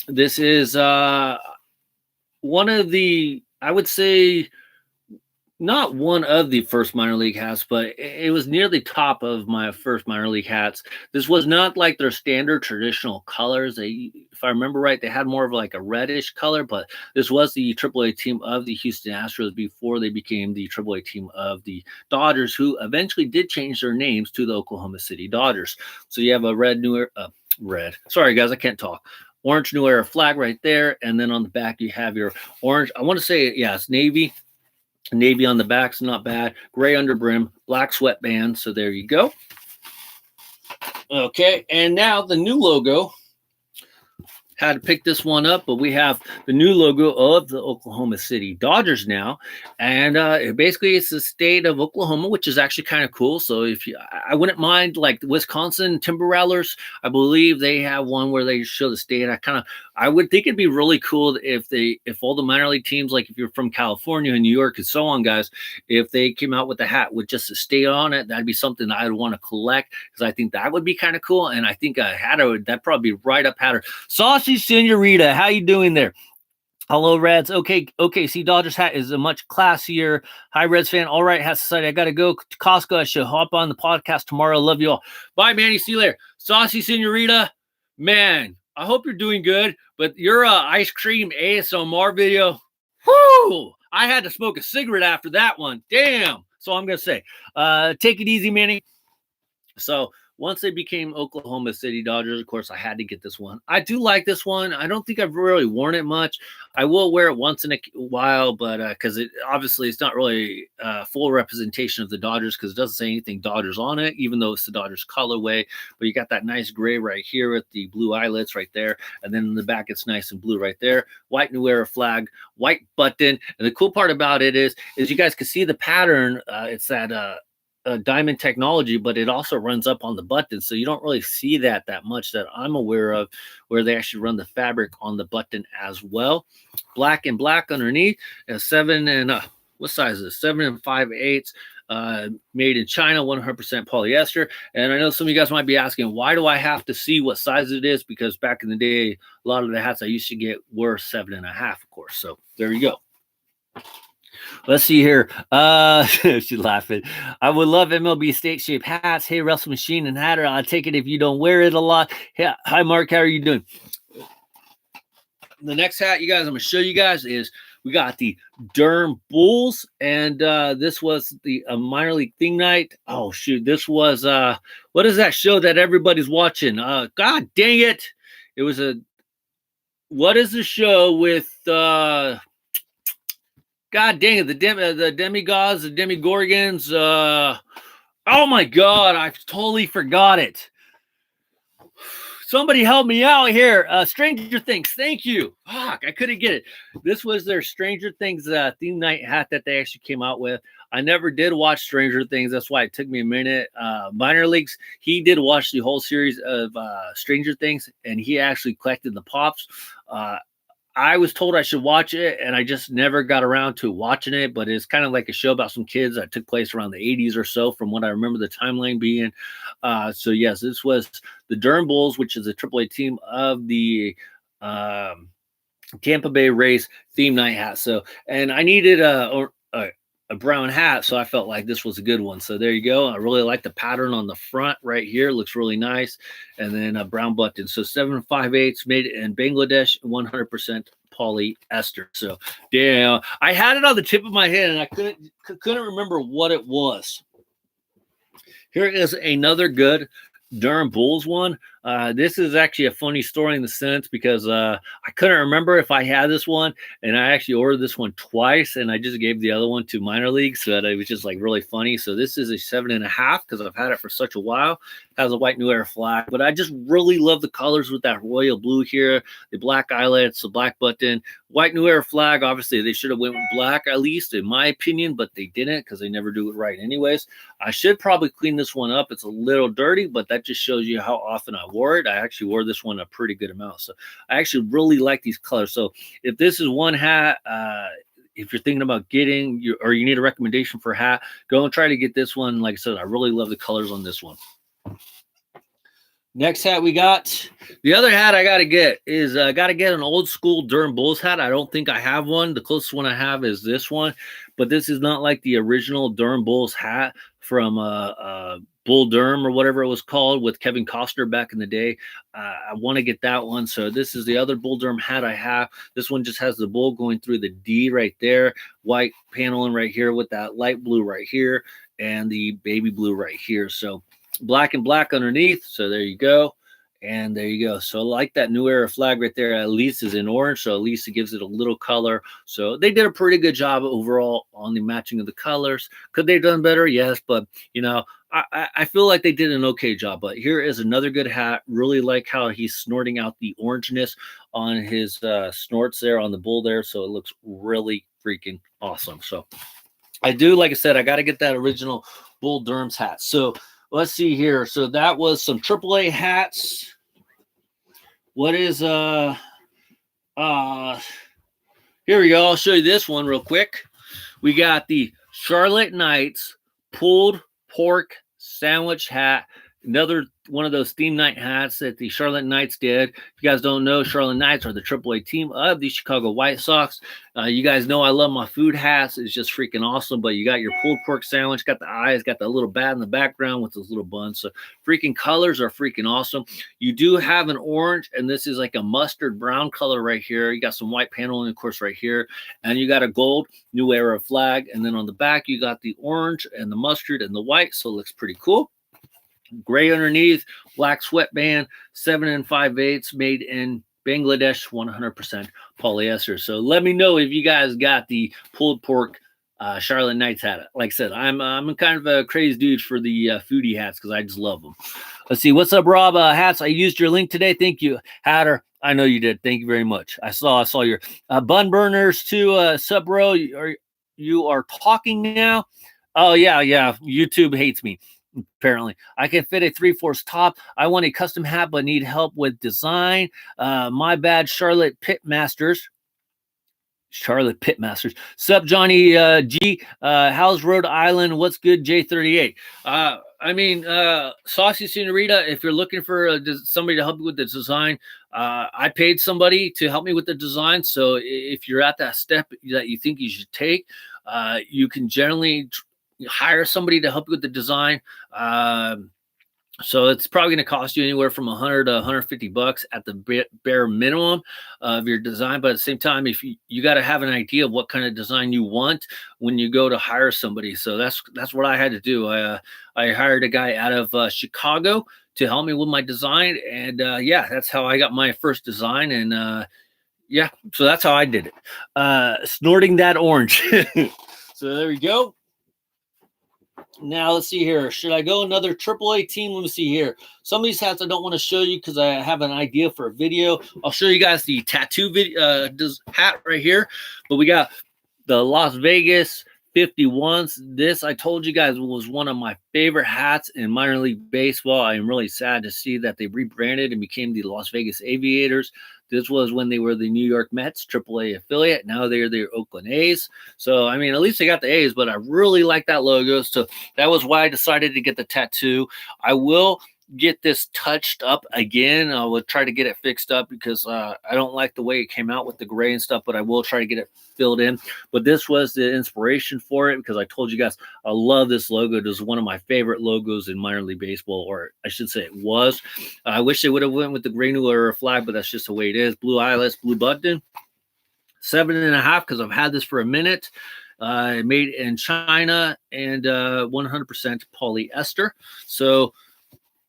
S1: This is one of the, I would say, not one of the first minor league hats, but it was near the top of my first minor league hats. This was not like their standard traditional colors. If I remember right, they had more of like a reddish color, but this was the AAA team of the Houston Astros before they became the AAA team of the Dodgers, who eventually did change their names to the Oklahoma City Dodgers. So you have a red. Sorry, guys, I can't talk. Orange New Era flag right there. And then on the back, you have your orange. I want to say, yeah, it's navy. Navy on the back's not bad. Gray under brim, black sweatband. So there you go. Okay, and now the new logo. Had to pick this one up, but we have the new logo of the Oklahoma City Dodgers now, and basically it's the state of Oklahoma, which is actually kind of cool. So I wouldn't mind like the Wisconsin Timber Rattlers. I believe they have one where they show the state. I would think it'd be really cool if all the minor league teams, like if you're from California and New York and so on, guys, if they came out with a hat with just a state on it, that'd be something I'd want to collect because I think that would be kind of cool. And I think a hat that'd probably be right up Hatter. Saucy Senorita, how you doing there? Hello, Reds. Okay, see, Dodgers hat is a much classier. Hi, Reds fan. All right, Hat Society. I got to go to Costco. I should hop on the podcast tomorrow. Love you all. Bye, Manny. See you later. Saucy Senorita, man, I hope you're doing good, but your ice cream ASMR video, whoo, I had to smoke a cigarette after that one. Damn. So I'm going to say, take it easy, Manny. So once they became Oklahoma City Dodgers, of course, I had to get this one. I do like this one. I don't think I've really worn it much. I will wear it once in a while, but because obviously it's not really full representation of the Dodgers because it doesn't say anything Dodgers on it, even though it's the Dodgers colorway. But you got that nice gray right here with the blue eyelets right there. And then in the back, it's nice and blue right there. White New Era flag, white button. And the cool part about it is you guys can see the pattern. It's that diamond technology, but it also runs up on the button, so you don't really see that much that I'm aware of, where they actually run the fabric on the button as well. Black and black underneath. What size is this? 7 5/8. Made in China, 100% polyester. And I know some of you guys might be asking, why do I have to see what size it is? Because back in the day, a lot of the hats I used to get were 7.5, of course. So there you go. Let's see here. She's laughing. I would love MLB state shape hats. Hey, Wrestle Machine and Hatter. I'll take it if you don't wear it a lot. Yeah. Hi, Mark. How are you doing? The next hat, you guys, I'm going to show you guys is we got the Durham Bulls. And this was the minor league thing night. Oh, shoot. This was, what is that show that everybody's watching? God dang it. It was what is the show with, God dang it, the demigods, the demigorgons, Oh my God, I totally forgot it. Somebody help me out here. Stranger Things, thank you. Fuck, I couldn't get it. This was their Stranger Things theme night hat that they actually came out with. I never did watch Stranger Things. That's why it took me a minute. Minor Leagues, he did watch the whole series of Stranger Things, and he actually collected the pops. I was told I should watch it, and I just never got around to watching it. But it's kind of like a show about some kids that took place around the 80s or so, from what I remember the timeline being. So, yes, this was the Durham Bulls, which is a AAA team of the Tampa Bay Rays theme night hat. So, and I needed a brown hat, so I felt like this was a good one. So there you go. I really like the pattern on the front right here. Looks really nice. And then a brown button. So 7 5/8 made in Bangladesh, 100% polyester. So damn, I had it on the tip of my head and I couldn't remember what it was. Here is another good Durham Bulls one. This is actually a funny story in the sense because I couldn't remember if I had this one, and I actually ordered this one twice, and I just gave the other one to minor league, so that it was just like really funny. So this is a 7.5 because I've had it for such a while. It has a white New Era flag, but I just really love the colors with that royal blue here, the black eyelets, the black button, white New Era flag. Obviously, they should have went with black, at least in my opinion, but they didn't because they never do it right anyways. I should probably clean this one up. It's a little dirty, but that just shows you how often I wore it. I actually wore this one a pretty good amount. So I actually really like these colors. So if this is one hat, if you're thinking about getting or you need a recommendation for a hat, go and try to get this one. Like I said, I really love the colors on this one. Next hat we got. The other hat I got to get is I got to get an old school Durham Bulls hat. I don't think I have one. The closest one I have is this one, but this is not like the original Durham Bulls hat from Bull Durham or whatever it was called with Kevin Costner back in the day. I want to get that one. So this is the other Bull Durham hat I have. This one just has the bull going through the D right there, white paneling right here with that light blue right here, and the baby blue right here. So black and black underneath. So there you go. And there you go. So I like that New Era flag right there. At least is in orange. So at least it gives it a little color. So they did a pretty good job overall on the matching of the colors. Could they have done better? Yes. But, you know, I feel like they did an okay job. But here is another good hat. Really like how he's snorting out the orangeness on his snorts there on the bull there. So it looks really freaking awesome. So I do, like I said, I got to get that original Bull Durham's hat. So let's see here. So that was some AAA hats. What is here we go. I'll show you this one real quick. We got the Charlotte Knights pulled pork sandwich hat. Another one of those theme night hats that the Charlotte Knights did. If you guys don't know, Charlotte Knights are the AAA team of the Chicago White Sox. You guys know I love my food hats. It's just freaking awesome. But you got your pulled pork sandwich, got the eyes, got the little bat in the background with those little buns. So freaking colors are freaking awesome. You do have an orange, and this is like a mustard brown color right here. You got some white paneling, of course, right here. And you got a gold New Era flag. And then on the back, you got the orange and the mustard and the white. So it looks pretty cool. Gray underneath, black sweatband, 7 5/8 made in Bangladesh, 100% polyester. So let me know if you guys got the pulled pork Charlotte Knights hat. Like I said, I'm kind of a crazy dude for the foodie hats because I just love them. Let's see. What's up, Rob? Hats. I used your link today. Thank you, Hatter. I know you did. Thank you very much. I saw your bun burners too. Sub bro, you are talking now. Oh yeah. YouTube hates me. Apparently, I can fit a 3/4 top. I want a custom hat, but need help with design. My bad, Charlotte Pitmasters. Sup, Johnny G. How's Rhode Island? What's good, J38? Saucy Senorita, if you're looking for somebody to help you with the design, I paid somebody to help me with the design. So if you're at that step that you think you should take, you can generally hire somebody to help you with the design. So it's probably going to cost you anywhere from $100 to $150 at the bare minimum of your design. But at the same time, if you got to have an idea of what kind of design you want when you go to hire somebody. So that's what I had to do. I hired a guy out of Chicago to help me with my design. And that's how I got my first design. And so that's how I did it. Snorting that orange. So there we go. Now let's see here. Should I go another AAA team? Let me see here. Some of these hats I don't want to show you because I have an idea for a video. I'll show you guys the tattoo video hat right here. But we got the Las Vegas 51s. This, I told you guys, was one of my favorite hats in minor league baseball. I am really sad to see that they rebranded and became the Las Vegas Aviators. This was when they were the New York Mets AAA affiliate. Now they're the Oakland A's. So, I mean, at least they got the A's, but I really like that logo. So that was why I decided to get the tattoo. I will get this touched up again. I will try to get it fixed up because I don't like the way it came out with the gray and stuff, but I will try to get it filled in. But this was the inspiration for it because I told you guys I love this logo. It is one of my favorite logos in minor league baseball, or I should say it was. I wish they would have went with the granular flag, but that's just the way it is. Blue eyelets, blue button. 7.5 because I've had this for a minute. Made in China and 100% polyester. So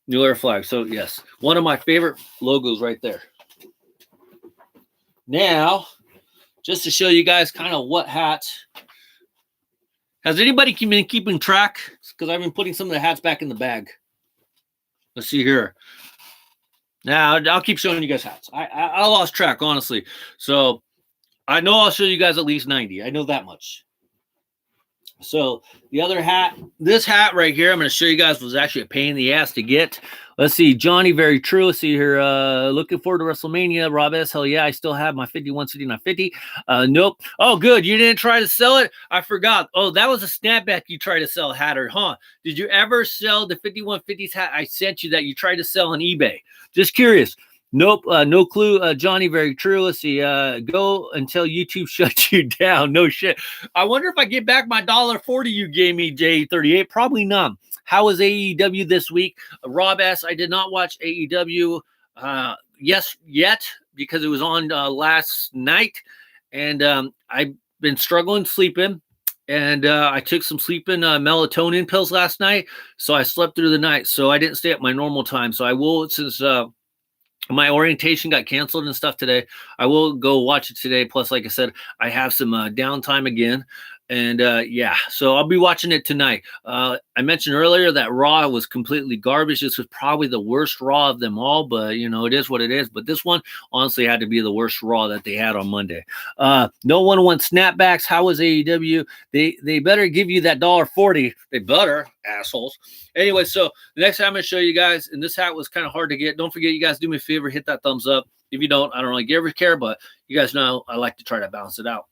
S1: New Era flag. So, yes, one of my favorite logos right there. Now, just to show you guys kind of what hats. Has anybody been keeping track? Because I've been putting some of the hats back in the bag. Let's see here. Now, I'll keep showing you guys hats. I lost track, honestly. So, I know I'll show you guys at least 90. I know that much. So the other hat, this hat right here, I'm going to show you guys, was actually a pain in the ass to get. Let's see, Johnny, very true. Let's see here. Looking forward to WrestleMania. Rob S. Hell yeah, I still have my 51 sitting on 50. Nope. Oh, good. You didn't try to sell it? I forgot. Oh, that was a snapback you tried to sell, Hatter, huh? Did you ever sell the 5150s hat I sent you that you tried to sell on eBay? Just curious. Nope, no clue. Johnny, very true. Let's see. Go until YouTube shuts you down. No shit. I wonder if I get back my $1.40 you gave me, J38. Probably not. How was AEW this week? Rob S. I did not watch AEW yet because it was on last night. And I've been struggling sleeping. And I took some sleeping melatonin pills last night. So I slept through the night. So I didn't stay at my normal time. So I will, since my orientation got canceled and stuff today, I will go watch it today. Plus, like I said, I have some downtime again. And yeah, so I'll be watching it tonight. I mentioned earlier that Raw was completely garbage. This was probably the worst Raw of them all, but you know, it is what it is. But this one honestly had to be the worst Raw that they had on Monday. No one wants snapbacks. How was AEW? They better give you that $1.40. They better, assholes. Anyway, so the next time I'm going to show you guys, and this hat was kind of hard to get. Don't forget, you guys do me a favor, hit that thumbs up. If you don't, I don't really ever care, but you guys know I like to try to balance it out.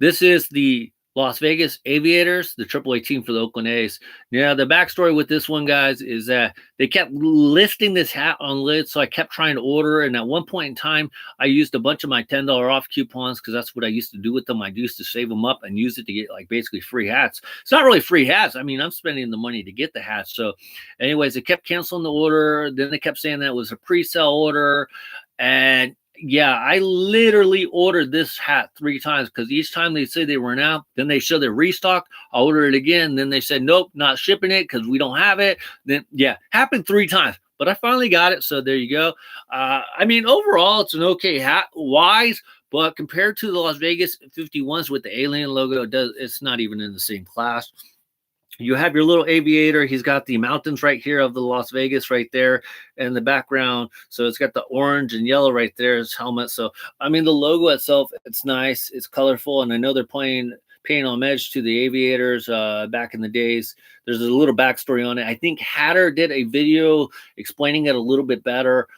S1: This is the Las Vegas Aviators, the AAA team for the Oakland A's. Now, the backstory with this one, guys, is that they kept listing this hat on lids, so I kept trying to order. And at one point in time, I used a bunch of my $10 off coupons because that's what I used to do with them. I used to save them up and use it to get like basically free hats. It's not really free hats. I mean, I'm spending the money to get the hats. So anyways, they kept canceling the order. Then they kept saying that it was a pre-sale order. And yeah, I literally ordered this hat 3 times because each time they say they were out, then they show their restock. I ordered it again. Then they said, nope, not shipping it because we don't have it. Then, yeah, happened 3 times. But I finally got it. So there you go. I mean, overall, it's an okay hat wise. But compared to the Las Vegas 51s with the alien logo, it's not even in the same class. You have your little aviator. He's got the mountains right here of the Las Vegas right there in the background. So it's got the orange and yellow right there, his helmet. So, I mean, the logo itself, it's nice. It's colorful. And I know they're paying homage to the aviators back in the days. There's a little backstory on it. I think Hatter did a video explaining it a little bit better.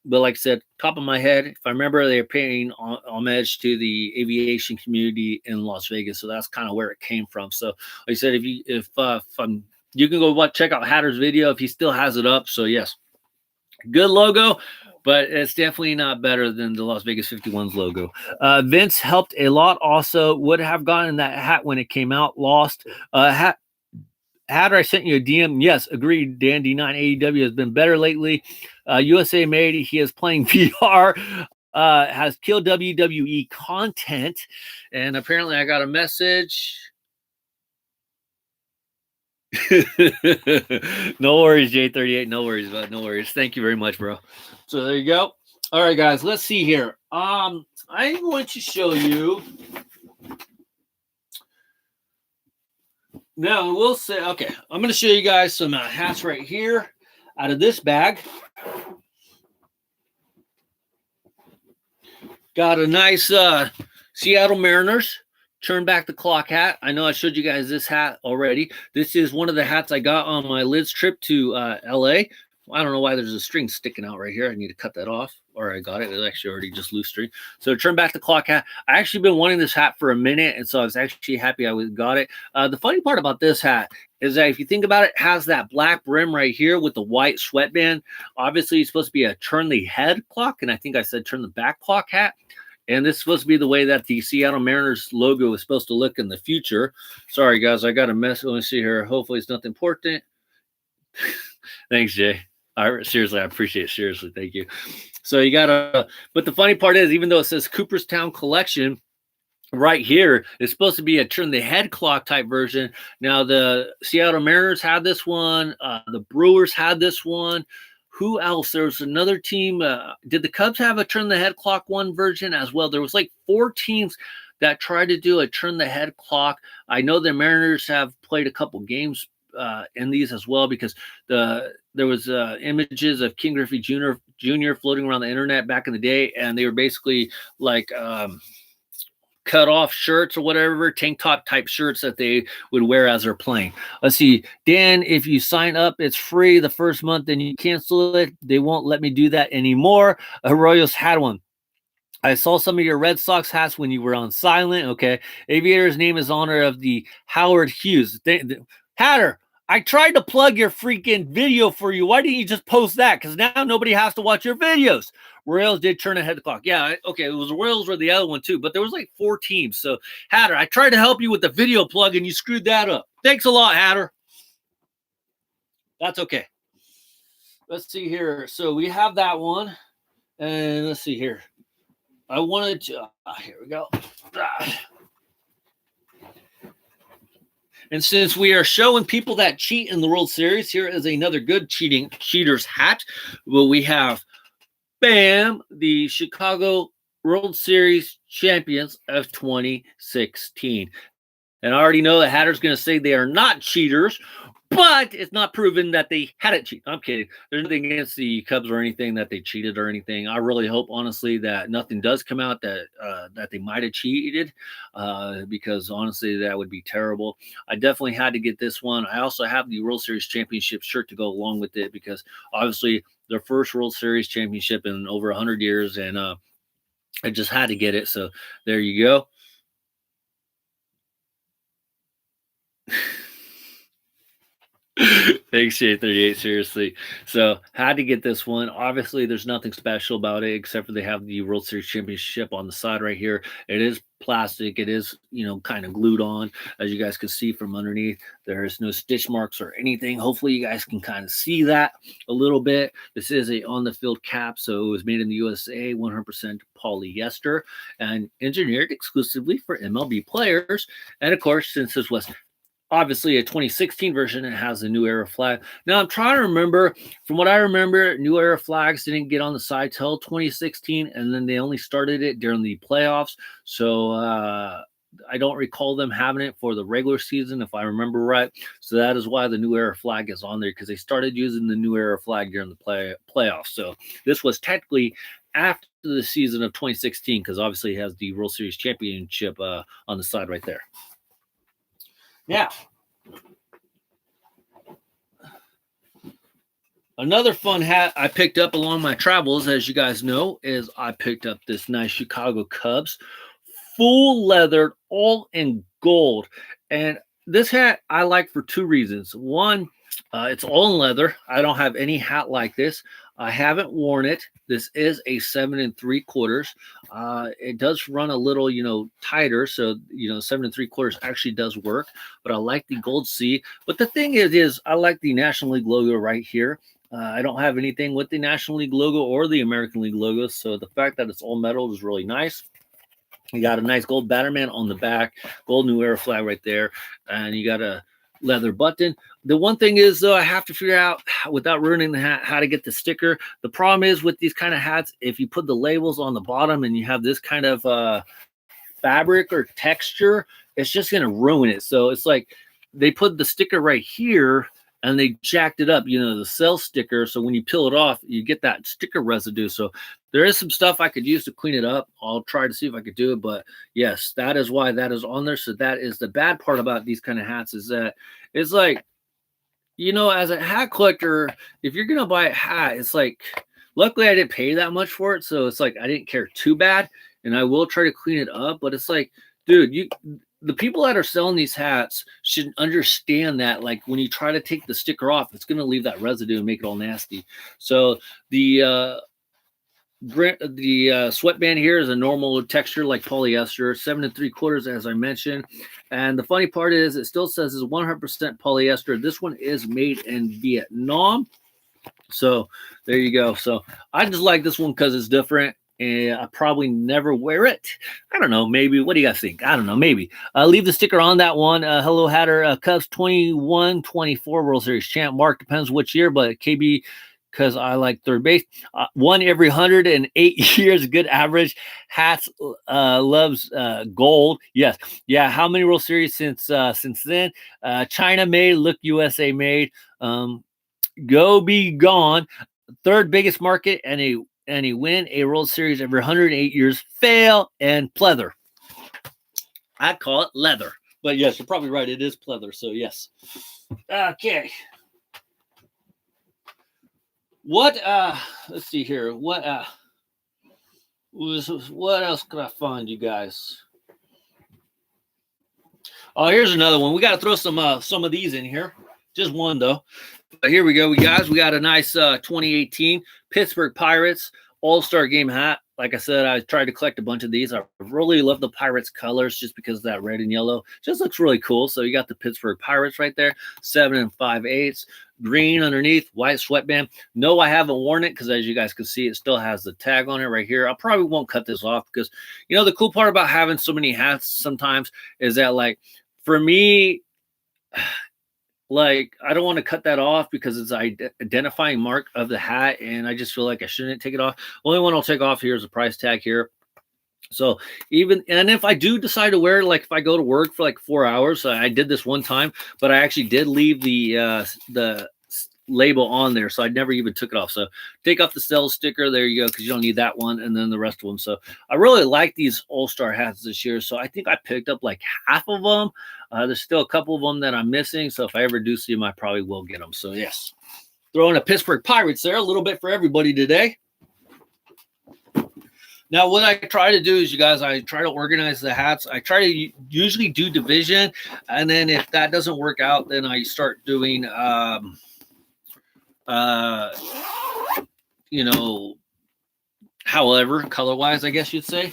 S1: But like I said, top of my head, if I remember, they're paying homage to the aviation community in Las Vegas. So that's kind of where it came from. So like I said, you can go check out Hatter's video if he still has it up. So yes, good logo, but it's definitely not better than the Las Vegas 51's logo. Vince helped a lot. Also would have gotten that hat when it came out, lost. Hatter, I sent you a DM. Yes, agreed. Dan D9 AEW has been better lately. USA made. He is playing VR. Has killed WWE content. And apparently I got a message. No worries, J38. No worries, bud. No worries. Thank you very much, bro. So there you go. All right, guys. Let's see here. I'm going to show you Now we'll say, okay, I'm going to show you guys some hats right here out of this bag. Got a nice Seattle Mariners turn back the clock hat. I know I showed you guys this hat already. This is one of the hats I got on my Liz trip to LA. I don't know why there's a string sticking out right here. I need to cut that off, or I got it. It's actually already just loose string. So turn back the clock hat. I actually been wanting this hat for a minute, and so I was actually happy I got it. The funny part about this hat is that if you think about it, it has that black brim right here with the white sweatband. Obviously, it's supposed to be a turn the head clock, and I think I said turn the back clock hat. And this is supposed to be the way that the Seattle Mariners logo is supposed to look in the future. Sorry, guys, I got a mess. Let me see here. Hopefully, it's nothing important. Thanks, Jay. Seriously, I appreciate it. Seriously, thank you. So you got to, but the funny part is, even though it says Cooperstown Collection, right here, it's supposed to be a turn the head clock type version. Now, the Seattle Mariners had this one. The Brewers had this one. Who else? There was another team. Did the Cubs have a turn the head clock one version as well? There was like 4 teams that tried to do a turn the head clock. I know the Mariners have played a couple games in these as well, because there was images of King Griffey Jr. floating around the internet back in the day, and they were basically like cut off shirts or whatever, tank top type shirts that they would wear as they're playing. Let's see, Dan, if you sign up, it's free the first month, then you cancel it. They won't let me do that anymore. Arroyo's had one. I saw some of your Red Sox hats when you were on silent. Okay. Aviator's name is honor of the Howard Hughes. Hatter, I tried to plug your freaking video for you. Why didn't you just post that? Because now nobody has to watch your videos. Royals did turn ahead the clock. Yeah, okay, it was Royals or the other one too, but there was like 4 teams. So, Hatter, I tried to help you with the video plug and you screwed that up. Thanks a lot, Hatter. That's okay. Let's see here. So we have that one. And let's see here. I wanted to, here we go. And since we are showing people that cheat in the World Series, here is another good cheater's hat. Well, we have, bam, the Chicago World Series champions of 2016. And I already know that Hatter's going to say they are not cheaters, but it's not proven that they hadn't cheated. I'm kidding. There's nothing against the Cubs or anything that they cheated or anything. I really hope, honestly, that nothing does come out that they might have cheated, because honestly, that would be terrible. I definitely had to get this one. I also have the World Series championship shirt to go along with it, because obviously their first World Series championship in over 100 years, and I just had to get it. So there you go. Thanks, J38. Seriously. So had to get this one. Obviously, there's nothing special about it except for they have the World Series championship on the side right here. It is plastic. It is, kind of glued on, as you guys can see from underneath. There is no stitch marks or anything. Hopefully, you guys can kind of see that a little bit. This is a on-the-field cap, so it was made in the USA, 100% polyester, and engineered exclusively for MLB players. And of course, since this was obviously a 2016 version, it has a New Era flag. Now I'm trying to remember, from what I remember, New Era flags didn't get on the side till 2016, and then they only started it during the playoffs. So I don't recall them having it for the regular season, if I remember right. So that is why the New Era flag is on there, because they started using the New Era flag during the playoffs. So this was technically after the season of 2016, because obviously it has the World Series championship on the side right there. Now, another fun hat I picked up along my travels, as you guys know, is I picked up this nice Chicago Cubs full leathered, all in gold. And this hat I like for 2 reasons. One, it's all in leather. I don't have any hat like this. I haven't worn it. This is a 7 3/4. It does run a little, tighter. So, 7 3/4 actually does work. But I like the gold C. But the thing is I like the National League logo right here. I don't have anything with the National League logo or the American League logo. So the fact that it's all metal is really nice. You got a nice gold Batterman on the back, gold New Era flag right there, and you got a leather button. The one thing is, though, I have to figure out, without ruining the hat, how to get the sticker. The problem is with these kind of hats, if you put the labels on the bottom and you have this kind of fabric or texture, it's just going to ruin it. So it's like, they put the sticker right here and they jacked it up, the cell sticker. So when you peel it off, you get that sticker residue. So there is some stuff I could use to clean it up. I'll try to see if I could do it. But yes, that is why that is on there. So that is the bad part about these kind of hats, is that it's like, as a hat collector, if you're going to buy a hat, it's like, luckily I didn't pay that much for it. So it's like, I didn't care too bad, and I will try to clean it up. But it's like, dude, the people that are selling these hats should understand that, like, when you try to take the sticker off, it's going to leave that residue and make it all nasty. So the sweatband here is a normal texture like polyester, 7 3/4, as I mentioned. And the funny part is, it still says it's 100% polyester. This one is made in Vietnam. So there you go. So I just like this one because it's different. And I probably never wear it. I don't know. Maybe. What do you guys think? I don't know. Maybe. Leave the sticker on that one. Hello, Hatter. Cubs 21-24 World Series champ. Mark, depends which year, but KB, because I like third base. One every 108 years, good average. Hatz loves gold. Yes. Yeah. How many World Series since then? China made. Look, USA made. Go be gone. Third biggest market, and he win a World Series every 108 years. Fail and pleather. I call it leather. But yes, you're probably right. It is pleather. So yes. Okay. What let's see here. What else could I find, you guys? Oh, here's another one. We got to throw some of these in here. Just one though. But here we go, guys. We got a nice 2018 Pittsburgh Pirates All-Star Game hat. Like I said, I tried to collect a bunch of these. I really love the Pirates colors just because of that red and yellow. Just looks really cool. So you got the Pittsburgh Pirates right there, 7 5/8, green underneath, white sweatband. No, I haven't worn it because, as you guys can see, it still has the tag on it right here. I probably won't cut this off because, the cool part about having so many hats sometimes is that, like, for me, like, I don't want to cut that off because it's an identifying mark of the hat, and I just feel like I shouldn't take it off. Only one I'll take off here is a price tag here. So and if I do decide to wear it, like if I go to work for like 4 hours, I did this one time, but I actually did leave the label on there, so I never even took it off. So take off the cell sticker, there you go, because you don't need that one, and then the rest of them. So I really like these all-star hats this year, so I think I picked up like half of them. There's still a couple of them that I'm missing, so if I ever do see them, I probably will get them. So yes, throwing a Pittsburgh Pirates there, a little bit for everybody today. Now, what I try to do is, you guys, I try to organize the hats. I try to usually do division, and then if that doesn't work out, then I start doing however, color-wise, I guess you'd say.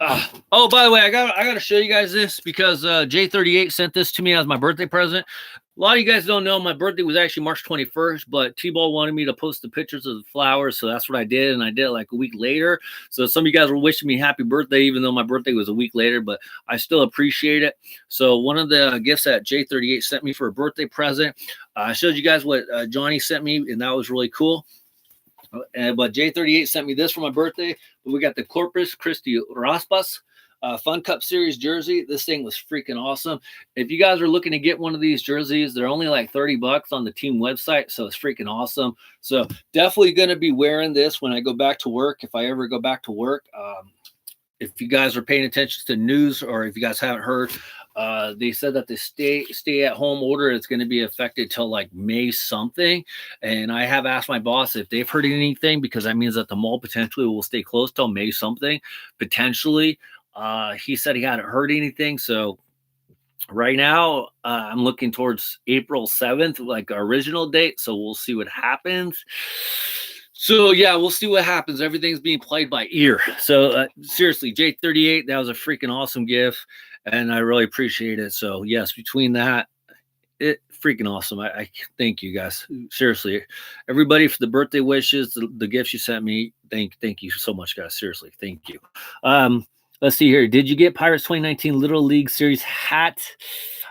S1: Oh, by the way, I gotta show you guys this because J38 sent this to me as my birthday present. A lot of you guys don't know my birthday was actually March 21st, but T-Ball wanted me to post the pictures of the flowers, so that's what I did, and I did it like a week later. So some of you guys were wishing me happy birthday, even though my birthday was a week later, but I still appreciate it. So one of the gifts that J38 sent me for a birthday present, I showed you guys what Johnny sent me, and that was really cool. But J38 sent me this for my birthday. But we got the Corpus Christi Raspas Fun Cup Series jersey. This thing was freaking awesome. If you guys are looking to get one of these jerseys, they're only like $30 on the team website, so it's freaking awesome. So definitely going to be wearing this when I go back to work, if I ever go back to work. If you guys are paying attention to news, or if you guys haven't heard, they said that the stay-at-home order is going to be affected till like May something. And I have asked my boss if they've heard anything, because that means that the mall potentially will stay closed till May something, potentially. He said he hadn't heard anything. So right now, I'm looking towards April 7th, like our original date. So we'll see what happens. So, yeah, we'll see what happens. Everything's being played by ear. So, seriously, J38, that was a freaking awesome gift, and I really appreciate it. So, yes, between that, it freaking awesome. I thank you guys. Seriously, everybody, for the birthday wishes, the gifts you sent me. Thank you so much, guys. Seriously, thank you. Let's see here. Did you get Pirates 2019 Little League Series hat?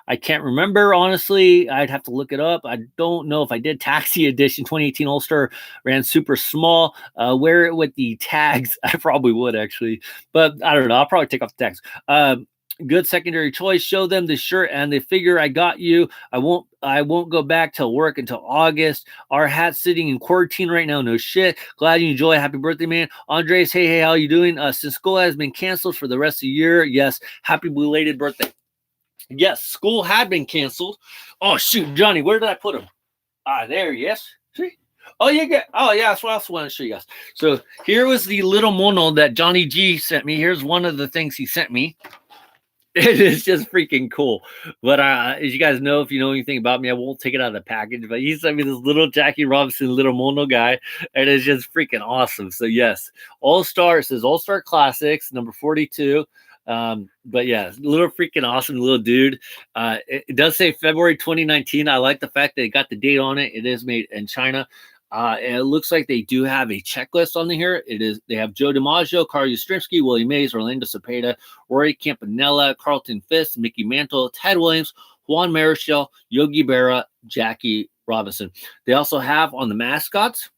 S1: I can't remember, honestly. I'd have to look it up. I don't know if I did. Taxi Edition 2018 All-Star ran super small. Wear it with the tags. I probably would, actually. But I don't know. I'll probably take off the tags. Good secondary choice. Show them the shirt and they figure I got you. I won't go back to work until August. Our hat's sitting in quarantine right now. No shit. Glad you enjoy. Happy birthday, man. Andres, hey, how you doing? Since school has been canceled for the rest of the year, yes. Happy belated birthday. Yes, school had been canceled. Oh shoot, Johnny, where did I put him? There, yes. See? Oh, yeah. That's what I also want to show you guys. So here was the little mono that Johnny G sent me. Here's one of the things he sent me. It is just freaking cool. But as you guys know, if you know anything about me, I won't take it out of the package. But he sent me this little Jackie Robinson little mono guy, and it's just freaking awesome. So yes, All-Star, it says All-Star Classics, number 42. But yeah, little freaking awesome little dude. It does say February 2019. I like the fact that it got the date on it. It is made in China. And it looks like they do have a checklist on here. They have Joe DiMaggio, Carl Yastrzemski, Willie Mays, Orlando Cepeda, Rory Campanella, Carlton Fisk, Mickey Mantle, Ted Williams, Juan Marichal, Yogi Berra, Jackie Robinson. They also have on the mascots,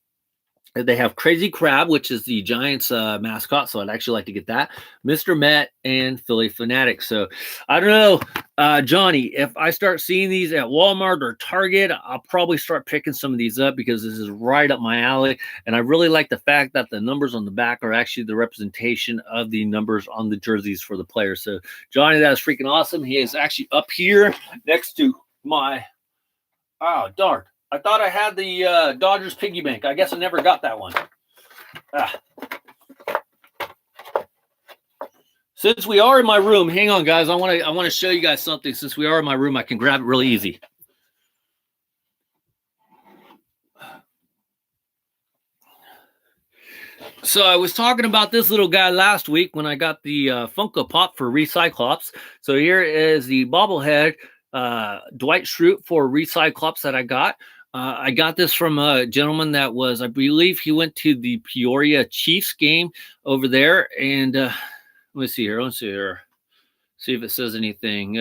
S1: they have Crazy Crab, which is the Giants mascot. So I'd actually like to get that. Mr. Met and Philly Fanatic. So I don't know, Johnny, if I start seeing these at Walmart or Target, I'll probably start picking some of these up because this is right up my alley. And I really like the fact that the numbers on the back are actually the representation of the numbers on the jerseys for the players. So Johnny, that is freaking awesome. He is actually up here next to my, oh, darn. I thought I had the Dodgers piggy bank. I guess I never got that one. Since we are in my room, hang on, guys. I want to show you guys something. Since we are in my room, I can grab it really easy. So I was talking about this little guy last week when I got the Funko Pop for Recyclops. So here is the bobblehead Dwight Schrute for Recyclops that I got. I got this from a gentleman that was, I believe he went to the Peoria Chiefs game over there. And let me see here. See if it says anything.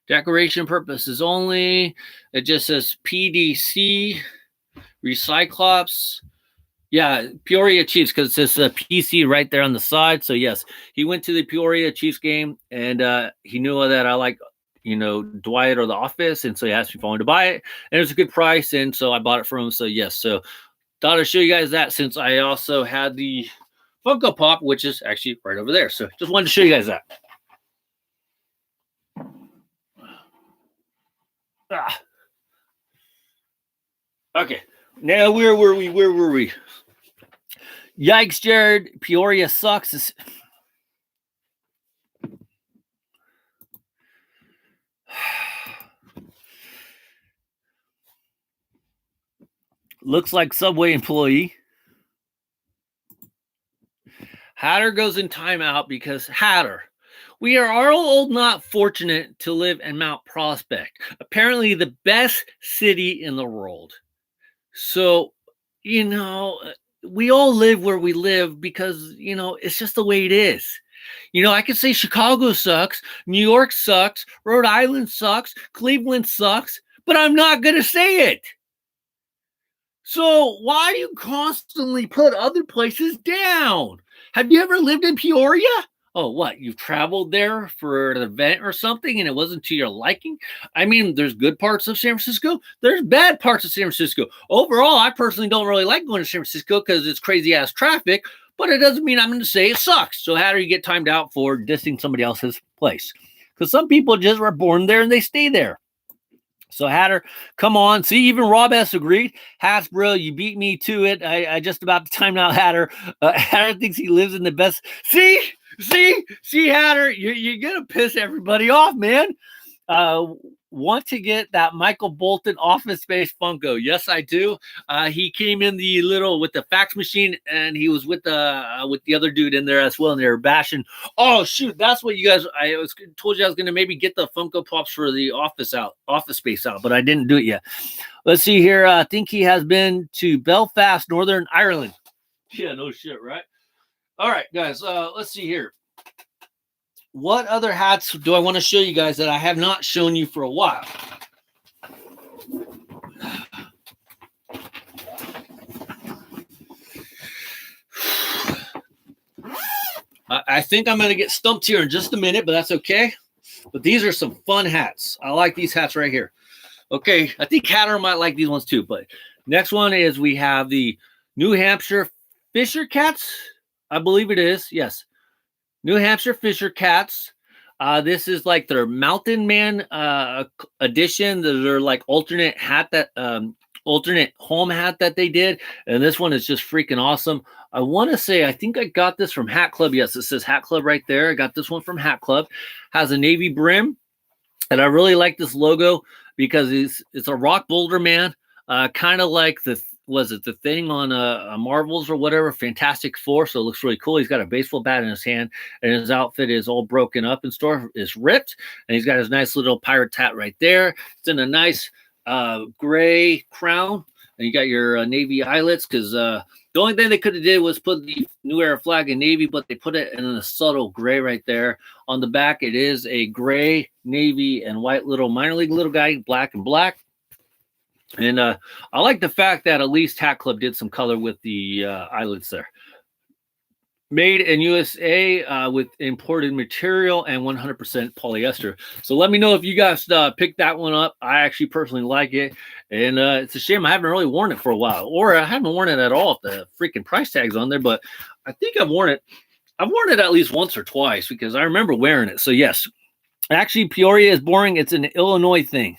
S1: Decoration purposes only. It just says PDC, Recyclops. Yeah, Peoria Chiefs, because it says PC right there on the side. So yes, he went to the Peoria Chiefs game and he knew that I like, Dwight or The Office. And so he asked me if I wanted to buy it. And it was a good price. And so I bought it from him. So yes, so thought I'd show you guys that since I also had the Funko Pop, which is actually right over there. So just wanted to show you guys that. Okay. Now where were we? Yikes, Jared. Peoria sucks. Looks like Subway employee. Hatter goes in timeout because Hatter. We are all not fortunate to live in Mount Prospect, apparently the best city in the world. So, we all live where we live because, it's just the way it is. I could say Chicago sucks, New York sucks, Rhode Island sucks, Cleveland sucks, but I'm not going to say it. So why do you constantly put other places down? Have you ever lived in Peoria? Oh, what? You've traveled there for an event or something and it wasn't to your liking? I mean, there's good parts of San Francisco. There's bad parts of San Francisco. Overall, I personally don't really like going to San Francisco because it's crazy-ass traffic, but it doesn't mean I'm going to say it sucks. So how do you get timed out for dissing somebody else's place? Because some people just were born there and they stay there. So Hatter, come on. See, even Rob S. agreed. Hatz, bro, you beat me to it. I just about time out Hatter. Hatter thinks he lives in the best. See, Hatter, you're going to piss everybody off, man. Want to get that Michael Bolton Office Space Funko? Yes, I do. He came in with the fax machine, and he was with the other dude in there as well, and they were bashing. Oh shoot, that's what you guys. Told you I was going to maybe get the Funko Pops for the Office Space out, but I didn't do it yet. Let's see here. I think he has been to Belfast, Northern Ireland. Yeah, no shit, right? All right, guys. Let's see here. What other hats do I want to show you guys that I have not shown you for a while? I I think I'm going to get stumped here in just a minute, but that's okay. But these are some fun hats. I like these hats right here. Okay, I think Hatter might like these ones too. But next one is we have the New Hampshire Fisher Cats. I believe it is. Yes. New Hampshire Fisher Cats. This is like their Mountain Man edition. They're like alternate hat that alternate home hat that they did, and this one is just freaking awesome. I want to say I think I got this from Hat Club. Yes, it says Hat Club right there. I got this one from Hat Club. Has a navy brim, and I really like this logo because it's a rock boulder man, kind of like the thing on Marvels or whatever, Fantastic Four. So it looks really cool. He's got a baseball bat in his hand, and his outfit is all broken up and stuff. Is ripped, and he's got his nice little pirate hat right there. It's in a nice gray crown, and you got your navy eyelets, because the only thing they could have did was put the New Era flag in navy, but they put it in a subtle gray right there. On the back, it is a gray, navy, and white little minor league little guy, black and black. And I like the fact that at least Hat Club did some color with the eyelets there. Made in USA with imported material and 100% polyester. So let me know if you guys picked that one up. I actually personally like it. And it's a shame I haven't really worn it for a while. Or I haven't worn it at all if the freaking price tag's on there. But I think I've worn it. I've worn it at least once or twice because I remember wearing it. So yes. Actually, Peoria is boring. It's an Illinois thing.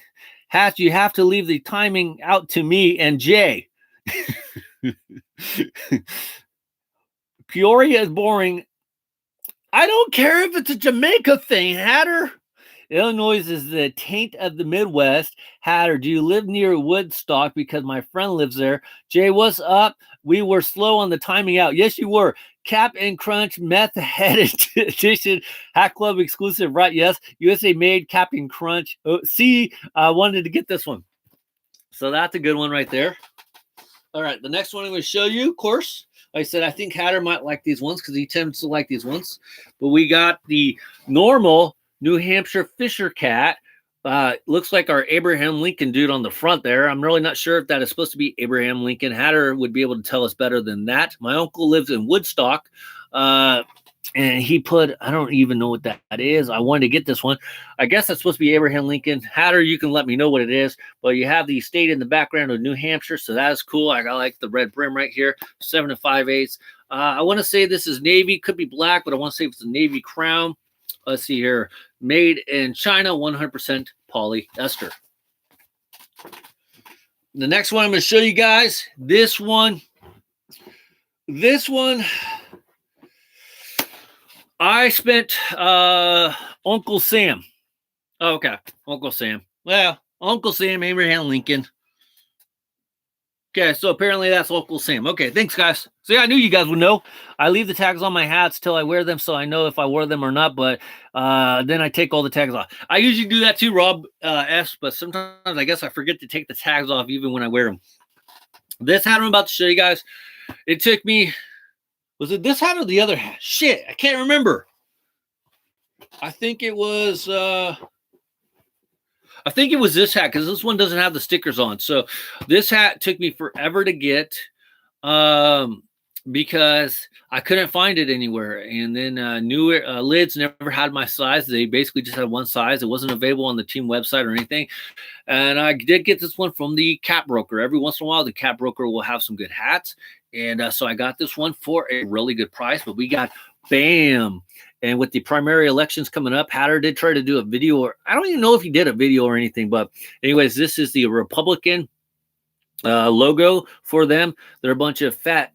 S1: Hatch, you have to leave the timing out to me and Jay. Peoria is boring. I don't care if it's a Jamaica thing, Hatter. Illinois is the taint of the Midwest. Hatter, do you live near Woodstock? Because my friend lives there. Jay, what's up? We were slow on the timing out. Yes, you were. Cap and Crunch Meth Head Edition. Hat Club exclusive, right? Yes. USA made Cap and Crunch. Oh, see, I wanted to get this one. So that's a good one right there. All right, the next one I'm going to show you, of course. Like I said, I think Hatter might like these ones because he tends to like these ones. But we got the normal New Hampshire Fisher Cat. Looks like our Abraham Lincoln dude on the front there. I'm really not sure if that is supposed to be Abraham Lincoln. Hatter would be able to tell us better than that. My uncle lives in Woodstock. And he put, I don't even know what that is. I wanted to get this one. I guess that's supposed to be Abraham Lincoln. Hatter, you can let me know what it is. But you have the state in the background of New Hampshire, so that is cool. I like the red brim right here, 7 5/8. I want to say this is navy. Could be black, but I want to say it's a navy crown. Let's see here. Made in China, 100% polyester. The next one I'm going to show you guys. This one. I spent Uncle Sam. Oh, okay, Uncle Sam. Well, Uncle Sam, Abraham Lincoln. Okay, so apparently that's Uncle Sam. Okay, thanks, guys. So yeah, I knew you guys would know. I leave the tags on my hats till I wear them, so I know if I wore them or not, but then I take all the tags off. I usually do that too, Rob S., but sometimes I guess I forget to take the tags off even when I wear them. This hat I'm about to show you guys, it took me... Was it this hat or the other hat? Shit, I can't remember. I think it was this hat because this one doesn't have the stickers on. So this hat took me forever to get because I couldn't find it anywhere. And then Lids never had my size. They basically just had one size. It wasn't available on the team website or anything. And I did get this one from the Cap Broker. Every once in a while, the Cap Broker will have some good hats. And so I got this one for a really good price, but we got BAM. And with the primary elections coming up, Hatter did try to do a video, or I don't even know if he did a video or anything, but anyways, this is the Republican logo for them. They're a bunch of fat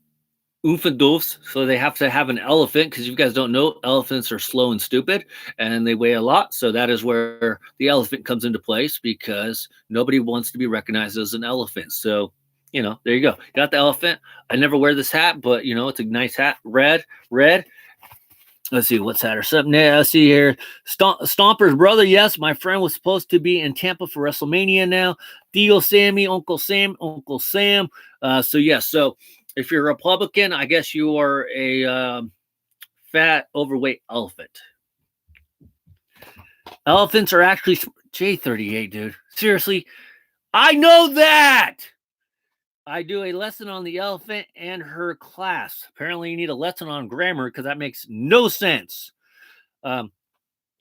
S1: oomfadoofs, so they have to have an elephant, because you guys don't know, elephants are slow and stupid, and they weigh a lot, so that is where the elephant comes into place, because nobody wants to be recognized as an elephant. So you know, there you go. Got the elephant. I never wear this hat, but, you know, it's a nice hat. Red. Let's see, what's that or something? Yeah, let's see here. Stomper's brother. Yes, my friend was supposed to be in Tampa for WrestleMania now. Deal Sammy, Uncle Sam. So, yes. So, if you're a Republican, I guess you are a fat, overweight elephant. Elephants are actually J38, dude. Seriously. I know that. I do a lesson on the elephant and her class. Apparently, you need a lesson on grammar because that makes no sense. Um,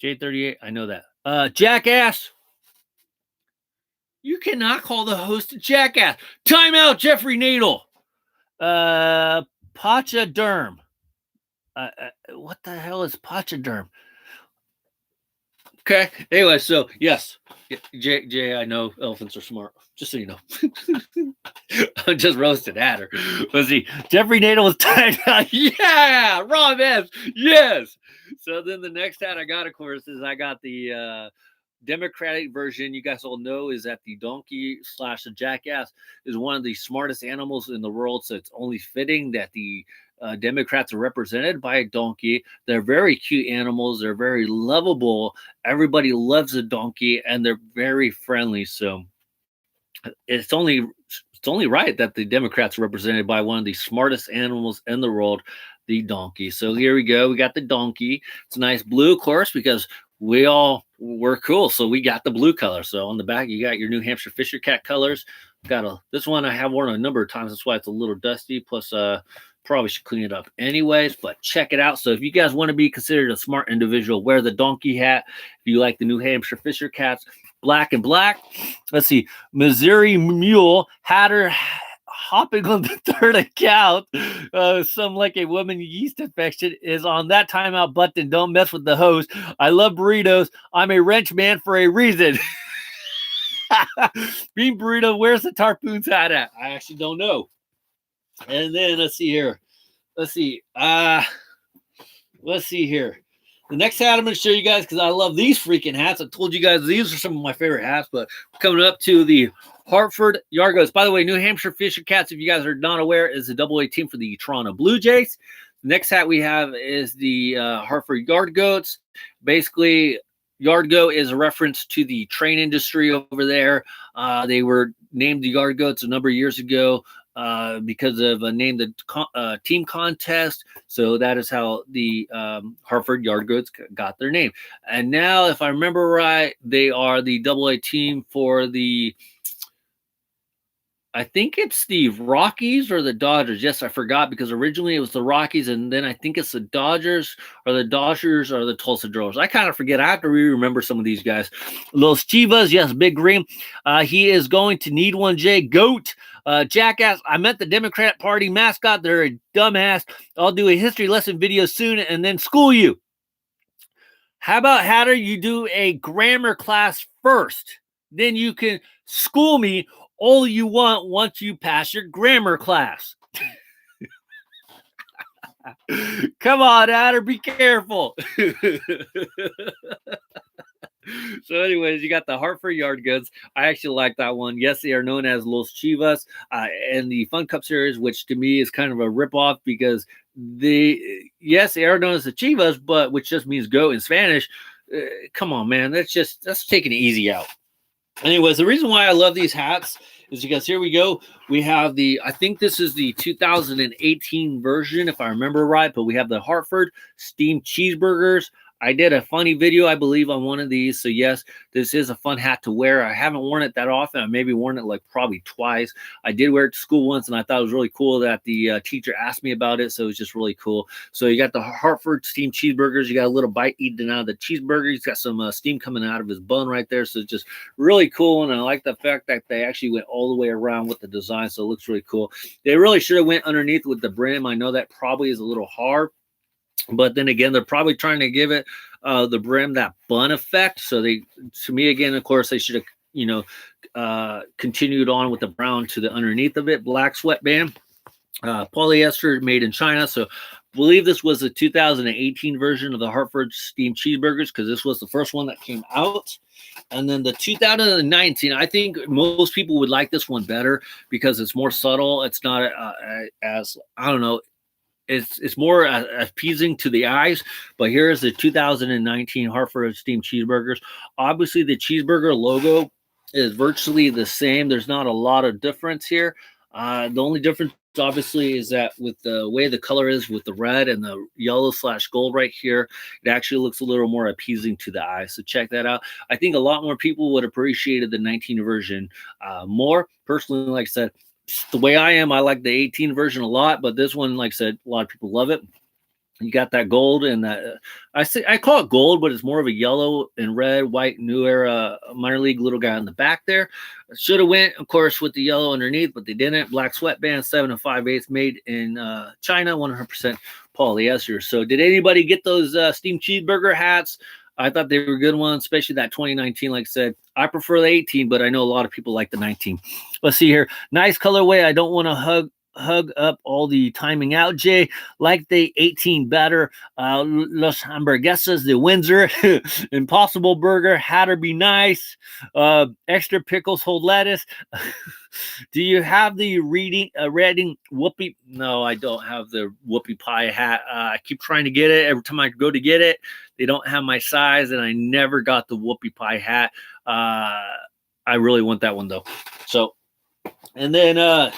S1: J38, I know that. Jackass, you cannot call the host a jackass. Timeout, Jeffrey Nadel. Pachyderm. What the hell is pachyderm? Okay. Anyway, so yes, Jay, I know elephants are smart. Just so you know, I just roasted at her. Let's see. Jeffrey Nadel was tied out. Yeah, Rob S. Yes. So then the next hat I got, of course, is I got the Democratic version. You guys all know is that the donkey slash the jackass is one of the smartest animals in the world. So it's only fitting that the Democrats are represented by a donkey. They're very cute animals. They're very lovable. Everybody loves a donkey, and they're very friendly. So it's only right that the Democrats are represented by one of the smartest animals in the world, the donkey. So here we go. We got the donkey. It's a nice blue, of course, because we're cool. So we got the blue color. So on the back, you got your New Hampshire Fisher Cat colors. This one I have worn a number of times. That's why it's a little dusty. Plus, probably should clean it up anyways, but check it out. So if you guys want to be considered a smart individual, wear the donkey hat. If you like the New Hampshire Fisher Cats, black and black. Let's see. Missouri Mule, Hatter, hopping on the third account. Some like a woman yeast infection is on that timeout button. Don't mess with the host. I love burritos. I'm a wrench man for a reason. Bean Burrito, where's the Tarpoon's hat at? I actually don't know. And then let's see here. Let's see here. The next hat I'm going to show you guys because I love these freaking hats. I told you guys these are some of my favorite hats, but coming up to the Hartford Yard Goats. By the way, New Hampshire Fisher Cats, if you guys are not aware, is the AA team for the Toronto Blue Jays. The next hat we have is the Hartford Yard Goats. Basically, Yard Goat is a reference to the train industry over there. They were named the Yard Goats a number of years ago because of a name the team contest. So that is how the Hartford Yard Goats got their name. And now, if I remember right, they are the AA team for the, I think it's the Rockies or the Dodgers. Yes, I forgot because originally it was the Rockies, and then I think it's the Dodgers or the Tulsa Drovers. I kind of forget. I have to remember some of these guys. Los Chivas, yes, Big Green. He is going to need one, Jay. Goat. Jackass, I met the Democrat Party mascot. They're a dumbass. I'll do a history lesson video soon and then school you. How about, Hatter, you do a grammar class first? Then you can school me all you want once you pass your grammar class. Come on, Hatter, be careful. So anyways, you got the Hartford Yard Goods. I actually like that one. Yes, they are known as Los Chivas and the Fun Cup series, which to me is kind of a ripoff because they are known as the Chivas, but which just means goat in Spanish. Come on, man. That's taking it easy out. Anyways, the reason why I love these hats is because here we go. We have I think this is the 2018 version, if I remember right, but we have the Hartford steamed cheeseburgers. I did a funny video, I believe, on one of these. So yes, this is a fun hat to wear. I haven't worn it that often. I maybe worn it like probably twice. I did wear it to school once, and I thought it was really cool that the teacher asked me about it. So it was just really cool. So you got the Hartford steamed cheeseburgers. You got a little bite eaten out of the cheeseburger. He's got some steam coming out of his bun right there. So it's just really cool. And I like the fact that they actually went all the way around with the design. So it looks really cool. They really should have went underneath with the brim. I know that probably is a little hard. But then again, they're probably trying to give it the brim that bun effect. So to me, again, of course, they should have, continued on with the brown to the underneath of it. Black sweatband, polyester made in China. So I believe this was the 2018 version of the Hartford steamed cheeseburgers because this was the first one that came out. And then the 2019, I think most people would like this one better because it's more subtle. It's not as, I don't know, it's more appeasing to the eyes. But here is the 2019 Hartford steamed cheeseburgers. Obviously, the cheeseburger logo is virtually the same. There's not a lot of difference here. The only difference, obviously, is that with the way the color is with the red and the yellow/gold right here, it actually looks a little more appeasing to the eye. So check that out. I think a lot more people would appreciate the 19 version more. Personally, like I said, the way I am, I like the 18 version a lot, but this one, like I said, a lot of people love it. You got that gold and that I call it gold, but it's more of a yellow and red, white, new era minor league little guy on the back there. Should have went, of course, with the yellow underneath, but they didn't. Black sweatband, 7 5/8, made in China, 100% polyester. So, did anybody get those steamed cheeseburger hats? I thought they were a good ones, especially that 2019. Like I said, I prefer the 18, but I know a lot of people like the 19. Let's see here. Nice colorway. I don't want to hug up all the timing out, Jay. Like the 18 better. Los Hamburguesas, the Windsor, Impossible Burger, Hatter be nice. Extra pickles, hold lettuce. Do you have the reading whoopie? No, I don't have the whoopie pie hat. I keep trying to get it. Every time I go to get it, they don't have my size, and I never got the whoopie pie hat. I really want that one though. So, and then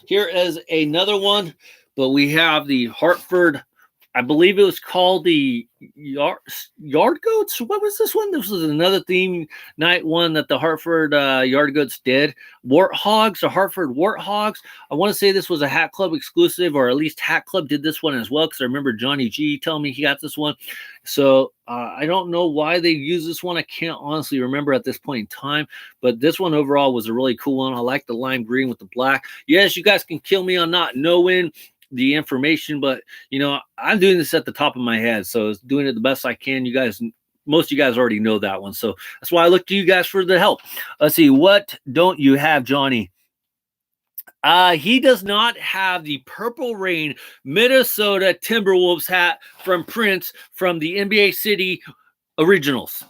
S1: here is another one, but we have the Hartford. I believe it was called the Yard Goats. What was this one? This was another theme night one that the Hartford Yard Goats did. Warthogs, the Hartford Warthogs. I want to say this was a Hat Club exclusive, or at least Hat Club did this one as well, because I remember Johnny G telling me he got this one. So I don't know why they use this one. I can't honestly remember at this point in time, but this one overall was a really cool one. I like the lime green with the black. Yes, you guys can kill me on not knowing the information, but you know, I'm doing this at the top of my head, so doing it the best I can. You guys, most of you guys already know that one, so that's why I look to you guys for the help. Let's see, what don't you have, Johnny? He does not have the Purple Rain Minnesota Timberwolves hat from Prince from the NBA City Originals.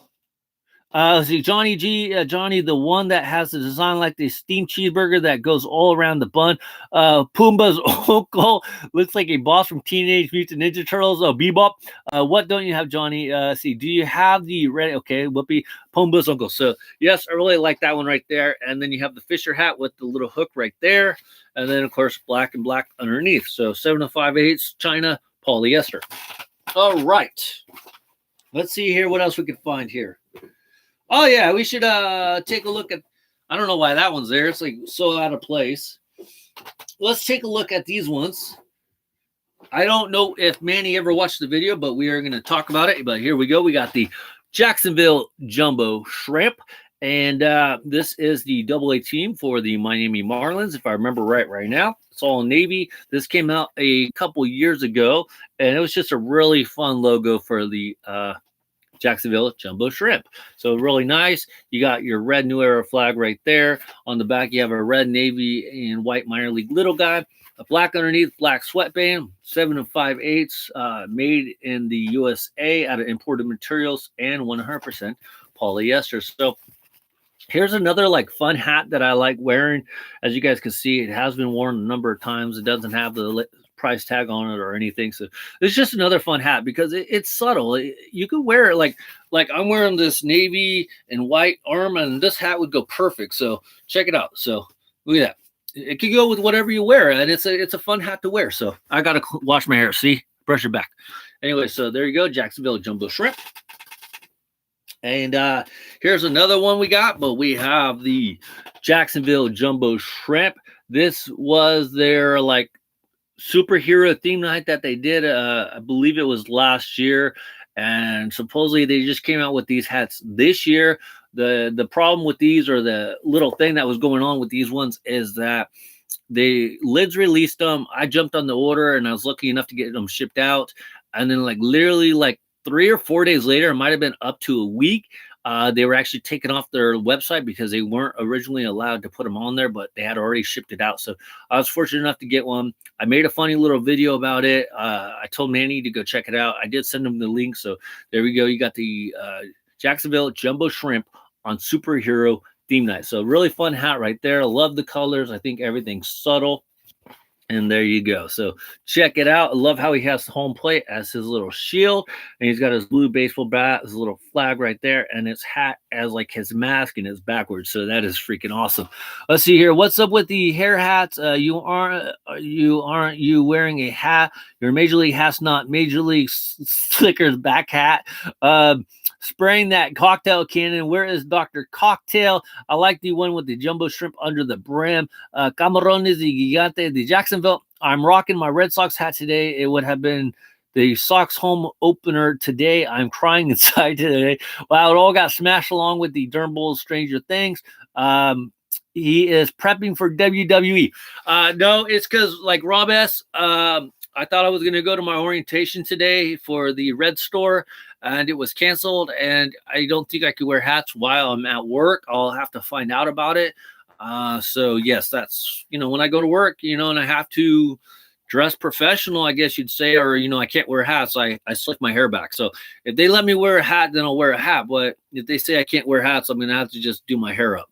S1: Let's see, Johnny G, Johnny, the one that has the design like the steamed cheeseburger that goes all around the bun. Pumbaa's uncle looks like a boss from Teenage Mutant Ninja Turtles. Oh, Bebop. What don't you have, Johnny? See, do you have the red? Okay, Whoopi, Pumbaa's uncle. So yes, I really like that one right there. And then you have the Fisher hat with the little hook right there, and then of course black and black underneath. So 7 5/8 China polyester. All right, let's see here what else we can find here. Oh, yeah, we should take a look at, I don't know why that one's there. It's like so out of place. Let's take a look at these ones. I don't know if Manny ever watched the video, but we are going to talk about it. But here we go. We got the Jacksonville Jumbo Shrimp. And this is the AA team for the Miami Marlins, if I remember right now. It's all Navy. This came out a couple years ago, and it was just a really fun logo for the Jacksonville Jumbo Shrimp. So really nice. You got your red New Era flag right there. On the back, you have a red, navy, and white minor league little guy. A black underneath, black sweatband, 7 5/8, made in the USA out of imported materials and 100% polyester. So here's another like fun hat that I like wearing. As you guys can see, it has been worn a number of times. It doesn't have the price tag on it or anything, so it's just another fun hat because it's subtle. You could wear it like I'm wearing this navy and white arm, and this hat would go perfect. So check it out. So look at that. It could go with whatever you wear, and it's a fun hat to wear. So I gotta wash my hair. See, brush it back. Anyway, so there you go, Jacksonville Jumbo Shrimp. And here's another one we got, but we have the Jacksonville Jumbo Shrimp. This was their like superhero theme night that they did. I believe it was last year, and supposedly they just came out with these hats this year. The problem with these, or the little thing that was going on with these ones, is that the lids released them. I jumped on the order, and I was lucky enough to get them shipped out, and then like literally like 3 or 4 days later, it might have been up to a week, they were actually taken off their website because they weren't originally allowed to put them on there, but they had already shipped it out. So I was fortunate enough to get one. I made a funny little video about it. I told Manny to go check it out. I did send him the link. So there we go. You got the Jacksonville Jumbo Shrimp on superhero theme night. So really fun hat right there. I love the colors. I think everything's subtle. And there you go. So check it out. I love how he has the home plate as his little shield. And he's got his blue baseball bat, his little flag right there. And his hat as like his mask, and it's backwards. So that is freaking awesome. Let's see here. What's up with the hair hats? You aren't wearing a hat? Your Major League hat's not Major League Slicker's back hat. spraying that cocktail cannon. Where is Dr. Cocktail? I like the one with the jumbo shrimp under the brim. Camarones de Gigante de Jacksonville. I'm rocking my Red Sox hat today. It would have been the Sox home opener today. I'm crying inside today. Wow, it all got smashed along with the Durham Bulls Stranger Things. He is prepping for WWE. No, it's because like Rob S., I thought I was going to go to my orientation today for the Red store, and it was canceled, and I don't think I could wear hats while I'm at work. I'll have to find out about it. So, yes, that's, when I go to work, and I have to dress professional, I guess you'd say, or, I can't wear hats. I slick my hair back. So if they let me wear a hat, then I'll wear a hat. But if they say I can't wear hats, I'm going to have to just do my hair up.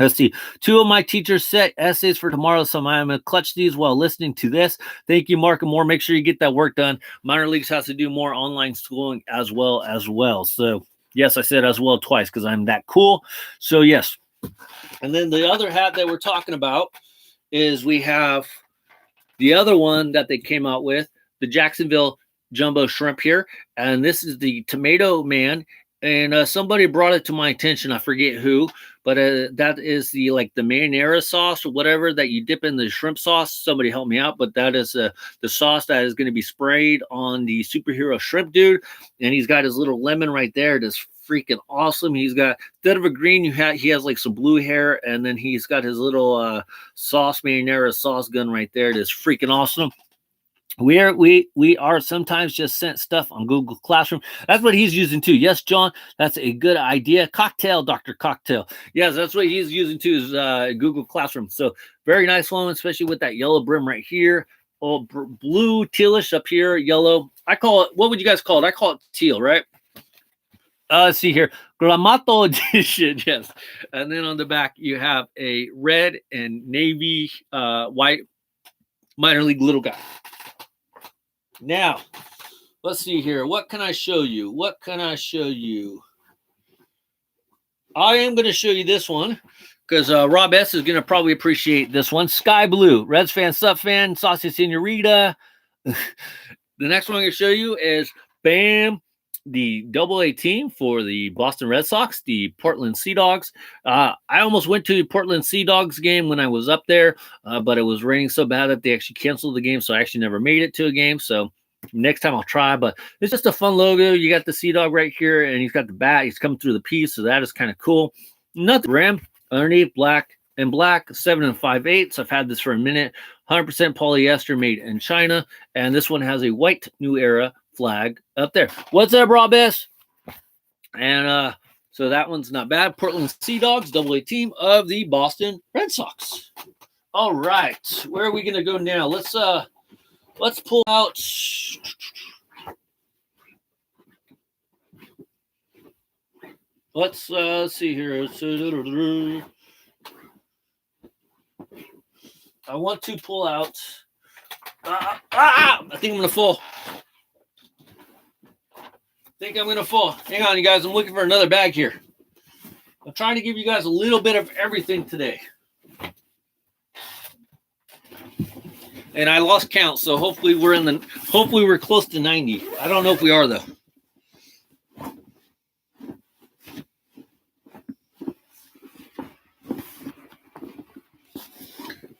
S1: Let's see. 2 of my teachers set essays for tomorrow, so I'm going to clutch these while listening to this. Thank you, Mark and Moore. Make sure you get that work done. Minor Leagues has to do more online schooling as well. So, yes, I said as well twice because I'm that cool. So, yes. And then the other hat that we're talking about is we have the other one that they came out with, the Jacksonville Jumbo Shrimp here. And this is the Tomato Man. And somebody brought it to my attention. I forget who, but that is the marinara sauce or whatever that you dip in the shrimp sauce. Somebody help me out, but that is the sauce that is going to be sprayed on the superhero shrimp dude. And he's got his little lemon right there. It is freaking awesome. He's got, instead of a green, he has like some blue hair, and then he's got his little marinara sauce gun right there. It is freaking awesome. We are sometimes just sent stuff on Google Classroom. That's what he's using too. Yes, John, that's a good idea. Cocktail, Dr. Cocktail. Yes, that's what he's using too, is Google Classroom. So very nice one, especially with that yellow brim right here. Oh, blue, tealish up here, yellow. I call it, what would you guys call it? I call it teal, right? Let's see here. Gramato edition, yes. And then on the back, you have a red and navy white minor league little guy. Now, let's see here. What can I show you? I am going to show you this one because Rob S. is going to probably appreciate this one. Sky Blue. Reds fan, sub fan, Saucy Senorita. The next one I'm going to show you is, bam, the AA team for the Boston Red Sox, the Portland Sea Dogs. I almost went to the Portland Sea Dogs game when I was up there, but it was raining so bad that they actually canceled the game, so I actually never made it to a game. So next time I'll try, but it's just a fun logo. You got the Sea Dog right here, and he's got the bat. He's coming through the piece, so that is kind of cool. Nothing ram underneath, black and black, 7 5/8. I've had this for a minute. 100% polyester, made in China, and this one has a white New Era flag up there. What's up, Rob S? And so that one's not bad. Portland Sea Dogs, AA team of the Boston Red Sox. All right, where are we gonna go now? Let's pull out. Let's see here. I want to pull out. I think I'm gonna fall. Hang on, you guys. I'm looking for another bag here. I'm trying to give you guys a little bit of everything today. And I lost count, so hopefully we're close to 90. I don't know if we are though.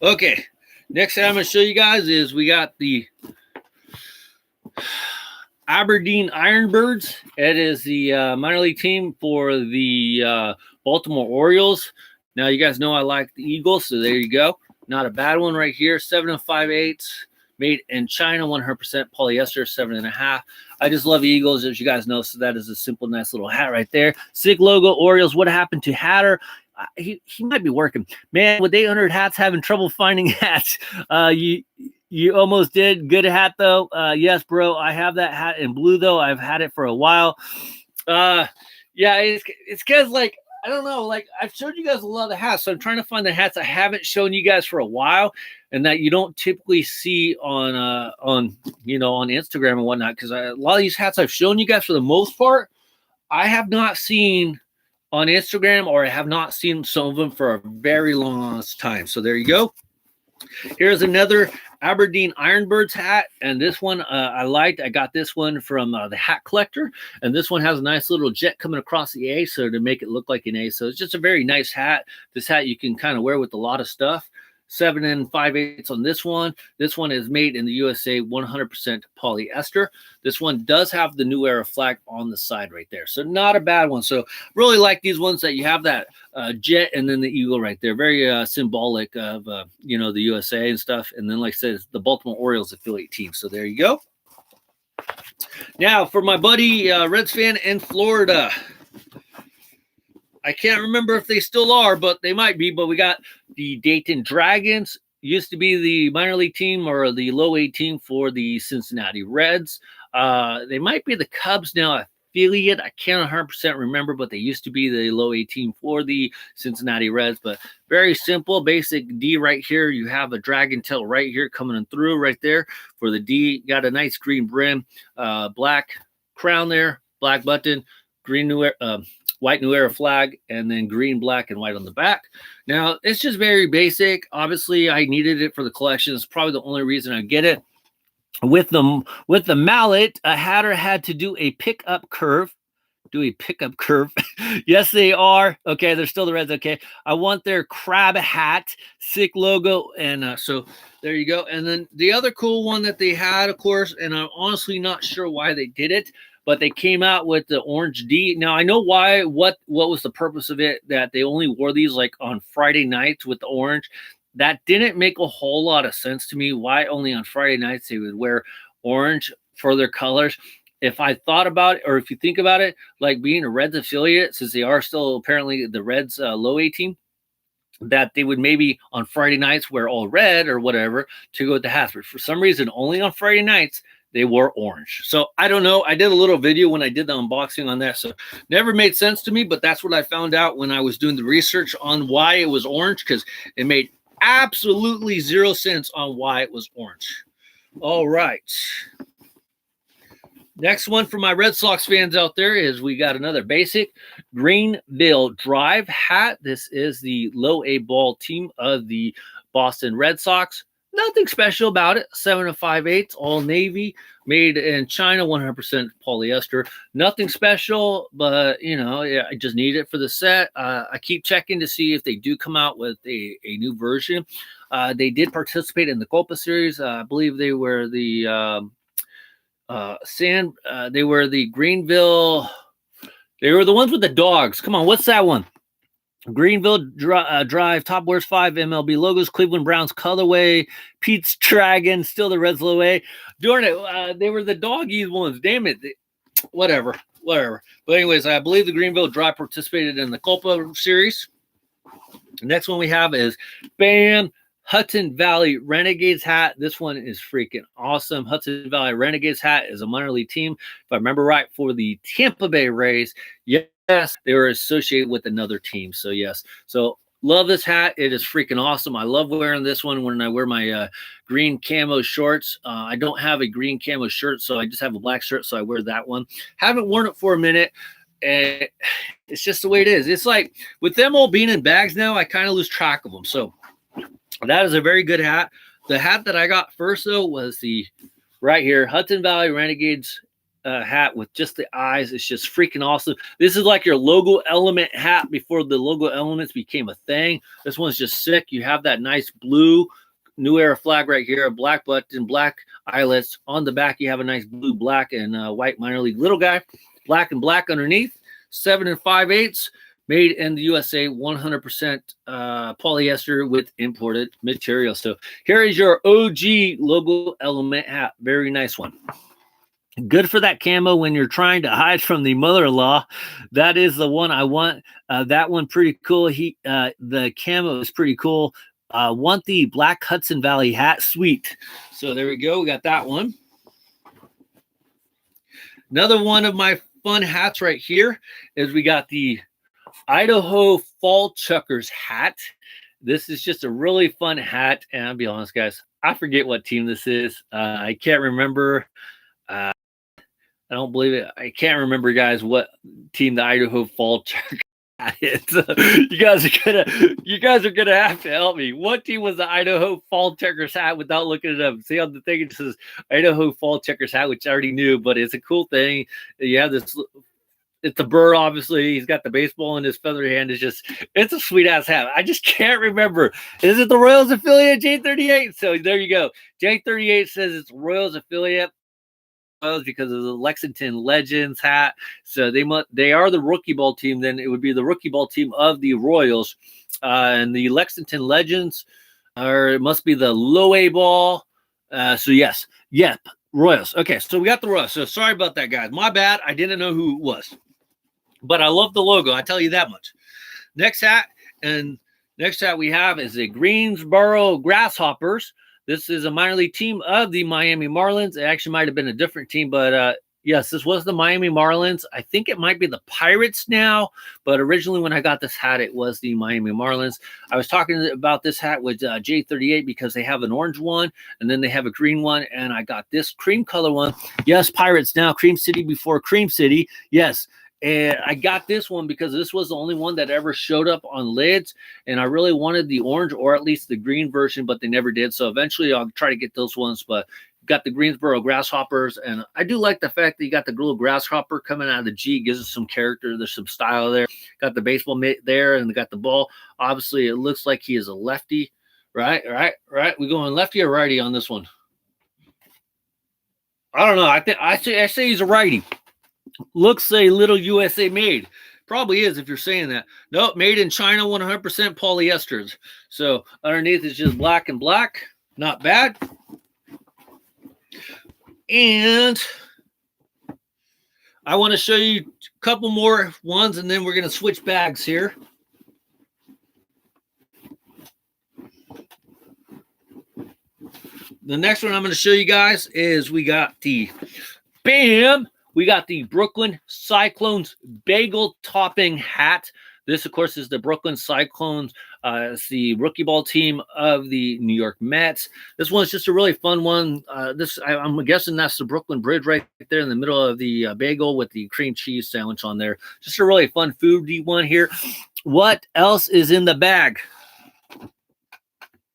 S1: Okay. Next thing I'm going to show you guys is we got the Aberdeen Ironbirds. It is the minor league team for the Baltimore Orioles. Now, you guys know I like the Eagles, so there you go. Not a bad one right here. 7 5/8, made in China, 100% polyester, 7.5. I just love the Eagles, as you guys know, so that is a simple, nice little hat right there. Sick logo, Orioles. What happened to Hatter? He might be working. Man, with 800 hats, having trouble finding hats. You almost did. Good hat, though. Yes, bro. I have that hat in blue, though. I've had it for a while. Yeah, it's because, like, I don't know. Like, I've showed you guys a lot of hats, so I'm trying to find the hats I haven't shown you guys for a while and that you don't typically see on Instagram and whatnot, because a lot of these hats I've shown you guys for the most part, I have not seen on Instagram, or I have not seen some of them for a very long time. So there you go. Here's another Aberdeen Ironbirds hat, and this one I liked. I got this one from the Hat Collector, and this one has a nice little jet coming across the A, so to make it look like an A. So it's just a very nice hat. This hat you can kind of wear with a lot of stuff. 7 5/8 on this one. This one is made in the USA, 100% polyester. This one does have the New Era flag on the side right there, so not a bad one. So really like these ones that you have that jet and then the eagle right there, very symbolic of you know, the USA and stuff. And then, like I said, it's the Baltimore Orioles affiliate team. So there you go. Now for my buddy Reds fan in Florida. I can't remember if they still are, but they might be. But we got the Dayton Dragons. Used to be the minor league team or the low A team for the Cincinnati Reds. They might be the Cubs now affiliate. I can't 100% remember, but they used to be the low A team for the Cincinnati Reds. But very simple, basic D right here. You have a dragon tail right here coming through right there for the D. Got a nice green brim, black crown there, black button, green white New Era flag, and then green, black, and white on the back. Now, it's just very basic. Obviously, I needed it for the collection. It's probably the only reason I get it. With the mallet, a hatter had to do a pickup curve. Yes, they are. Okay, they're still the Reds. Okay, I want their crab hat, sick logo, and so there you go. And then the other cool one that they had, of course, and I'm honestly not sure why they did it, but they came out with the orange D. Now, I know why, what was the purpose of it, that they only wore these like on Friday nights with the orange. That didn't make a whole lot of sense to me. Why only on Friday nights they would wear orange for their colors? If I thought about it, or if you think about it, like being a Reds affiliate, since they are still apparently the Reds low A team, that they would maybe on Friday nights wear all red or whatever to go with the hats. But for some reason, only on Friday nights, they wore orange. So I don't know. I did a little video when I did the unboxing on that. So never made sense to me, but that's what I found out when I was doing the research on why it was orange, because it made absolutely zero sense on why it was orange. All right. Next one for my Red Sox fans out there is we got another basic Greenville Drive hat. This is the low A ball team of the Boston Red Sox. Nothing special about it. 7 5/8, all navy, made in China, 100% polyester. Nothing special, but you know, yeah, I just need it for the set. I keep checking to see if they do come out with a new version. They did participate in the Copa Series. I believe they were the they were the Greenville. They were the ones with the dogs. Come on, what's that one? Greenville Drive, Top Wears 5 MLB logos, Cleveland Browns colorway, Pete's Dragon, still the Reds low A. Darn it, they were the doggy ones. Damn it. Whatever. But anyways, I believe the Greenville Drive participated in the Copa Series. The next one we have is bam, Hudson Valley Renegades hat. This one is freaking awesome. Hudson Valley Renegades hat is a minor league team, if I remember right, for the Tampa Bay Rays. Yes, they were associated with another team. So yes, so love this hat. It is freaking awesome. I love wearing this one when I wear my green camo shorts. I don't have a green camo shirt, so I just have a black shirt, so I wear that one. Haven't worn it for a minute. And it's just the way it is. It's like with them all being in bags now, I kind of lose track of them. So that is a very good hat. The hat that I got first, though, was the right here, Hudson Valley Renegades hat with just the eyes. It's just freaking awesome. This is like your logo element hat before the logo elements became a thing. This one's just sick. You have that nice blue New Era flag right here, a black button, black eyelets. On the back, you have a nice blue, black, and white minor league little guy. Black and black underneath. 7 5/8. Made in the USA, 100% polyester with imported material. So here is your OG logo element hat. Very nice one. Good for that camo when you're trying to hide from the mother-in-law. That is the one I want. That one pretty cool. The camo is pretty cool. Want the black Hudson Valley hat. Sweet. So there we go. We got that one. Another one of my fun hats right here is we got the Idaho Fall Chuckers hat. This is just a really fun hat. And I'll be honest, guys, I forget what team this is. I can't remember. I don't believe it. I can't remember, guys, what team the Idaho Fall Chuckers You guys are gonna have to help me. What team was the Idaho Fall Checkers hat without looking it up? See on the thing it says Idaho Fall Checkers hat, which I already knew, but it's a cool thing. You have this. It's a bird, obviously. He's got the baseball in his feathery hand. It's a sweet ass hat. I just can't remember. Is it the Royals affiliate J38? So there you go. J38 says it's Royals affiliate because of the Lexington Legends hat. So they are the rookie ball team. Then it would be the rookie ball team of the Royals, and the Lexington Legends, or it must be the low A ball. So yes, yep, Royals. Okay, so we got the Royals. So sorry about that, guys. My bad. I didn't know who it was, but I love the logo. I tell you that much. Next hat we have is the Greensboro Grasshoppers. This is a minor league team of the Miami Marlins. It actually might have been a different team, but yes, this was the Miami Marlins. I think it might be the Pirates now, but originally when I got this hat, it was the Miami Marlins. I was talking about this hat with J38 because they have an orange one, and then they have a green one, and I got this cream color one. Yes, Pirates now, Cream City before Cream City. Yes. And I got this one because this was the only one that ever showed up on lids. And I really wanted the orange or at least the green version, but they never did. So eventually I'll try to get those ones. But got the Greensboro Grasshoppers. And I do like the fact that you got the little grasshopper coming out of the G. Gives it some character. There's some style there. Got the baseball mitt there and got the ball. Obviously, it looks like he is a lefty. Right. We going lefty or righty on this one? I don't know. I say he's a righty. Looks a little USA made. Probably is if you're saying that. Nope, made in China, 100% polyesters. So underneath is just black and black. Not bad. And I want to show you a couple more ones, and then we're going to switch bags here. The next one I'm going to show you guys is we got the Brooklyn Cyclones bagel topping hat. This, of course, is the Brooklyn Cyclones. It's the rookie ball team of the New York Mets. This one's just a really fun one. I'm guessing that's the Brooklyn Bridge right there in the middle of the bagel with the cream cheese sandwich on there. Just a really fun foodie one here. What else is in the bag?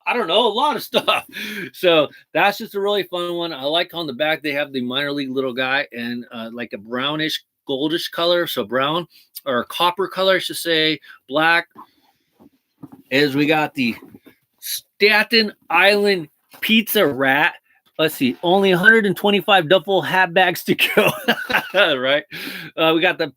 S1: I don't know, a lot of stuff. So that's just a really fun one. I like on the back they have the minor league little guy and like a brownish, goldish color. So brown or copper color, I should say, black. As we got the Staten Island Pizza Rat. Let's see, only 125 duffel hat bags to go. Right? We got the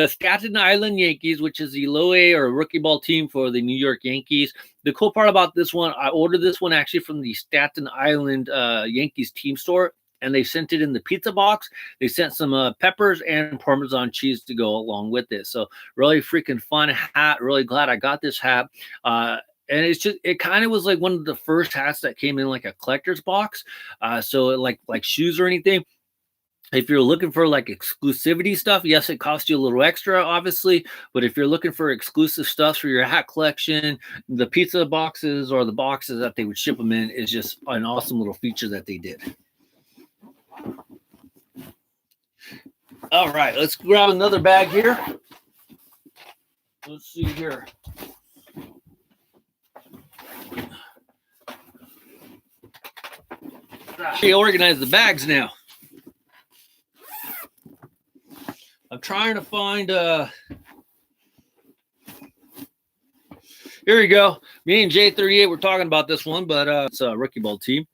S1: Staten Island Yankees, which is the low A or rookie ball team for the New York Yankees. The cool part about this one, I ordered this one actually from the Staten Island Yankees team store, and they sent it in the pizza box. They sent some peppers and Parmesan cheese to go along with it. So really freaking fun hat. Really glad I got this hat. And it kind of was like one of the first hats that came in like a collector's box. So like shoes or anything. If you're looking for like exclusivity stuff, yes, it costs you a little extra, obviously. But if you're looking for exclusive stuff for your hat collection, the pizza boxes or the boxes that they would ship them in is just an awesome little feature that they did. All right, let's grab another bag here. Let's see here. We organize the bags now. I'm trying to find here we go. Me and J38 were talking about this one, but it's a rookie ball team.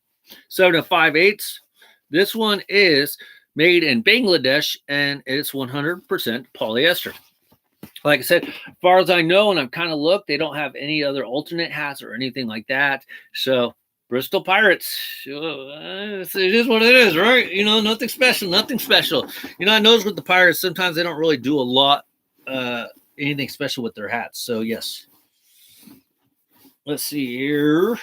S1: 7 5/8. This one is made in Bangladesh and it's 100% polyester. Like I said, as far as I know, and I've kind of looked, they don't have any other alternate hats or anything like that. So Bristol Pirates, it is what it is, right? You know, nothing special. You know, I noticed with the Pirates, sometimes they don't really do a lot, anything special with their hats. So, yes. Let's see here.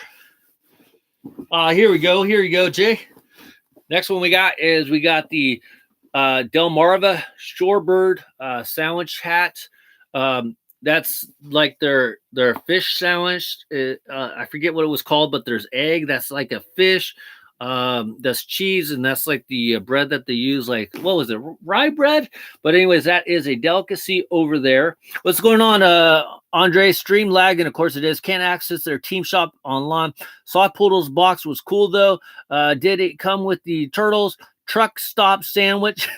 S1: Here we go, Jay. Next one we got the Delmarva Shorebird sandwich hat. That's like their fish sandwich. I forget what it was called, but there's egg. That's like a fish. That's cheese, and that's like the bread that they use, like, what was it, rye bread? But anyways, that is a delicacy over there. What's going on, Andre? Stream lag, and of course it is. Can't access their team shop online. Soft Poodle's box was cool though. Did it come with the turtles truck stop sandwich?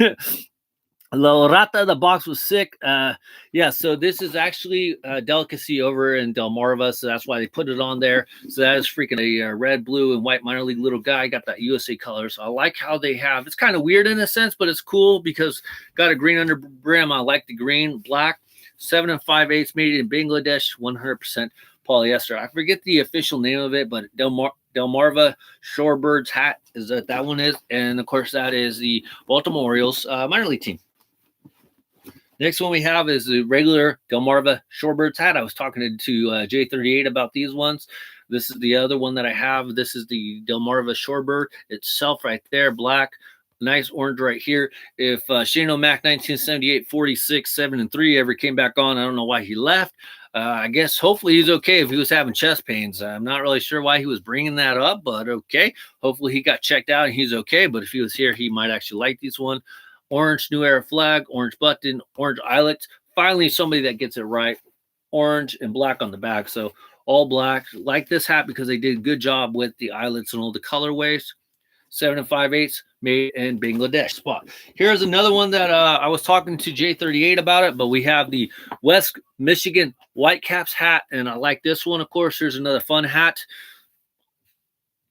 S1: La Rata, the box was sick. Yeah, so this is actually a delicacy over in Delmarva, so that's why they put it on there. So that is freaking a red, blue, and white minor league little guy. Got that USA color. So I like how they have, it's kind of weird in a sense, but it's cool because got a green under brim. I like the green, black, 7 5/8, made in Bangladesh, 100% polyester. I forget the official name of it, but Delmarva Shorebirds hat is that one is. And of course, that is the Baltimore Orioles minor league team. Next one we have is the regular Delmarva Shorebirds hat. I was talking to J38 about these ones. This is the other one that I have. This is the Delmarva Shorebird itself right there, black, nice orange right here. If Shane O'Mac 1978, 46, 7 and 3 ever came back on, I don't know why he left. I guess hopefully he's okay if he was having chest pains. I'm not really sure why he was bringing that up, but okay. Hopefully he got checked out and he's okay. But if he was here, he might actually like this one. Orange New Era flag, orange button, orange eyelets. Finally, somebody that gets it right. Orange and black on the back. So all black. Like this hat because they did a good job with the eyelets and all the colorways. 7 5/8, made in Bangladesh spot. Here's another one that I was talking to J38 about it, but we have the West Michigan Whitecaps hat, and I like this one, of course. Here's another fun hat.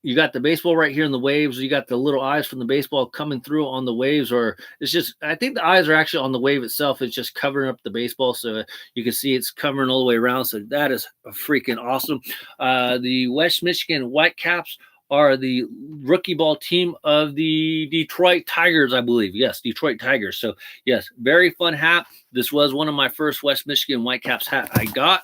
S1: You got the baseball right here in the waves. You got the little eyes from the baseball coming through on the waves, or it's just, I think the eyes are actually on the wave itself. It's just covering up the baseball. So you can see it's covering all the way around. So that is freaking awesome. The West Michigan Whitecaps are the rookie ball team of the Detroit Tigers, I believe. Yes, Detroit Tigers. So yes, very fun hat. This was one of my first West Michigan Whitecaps hat I got.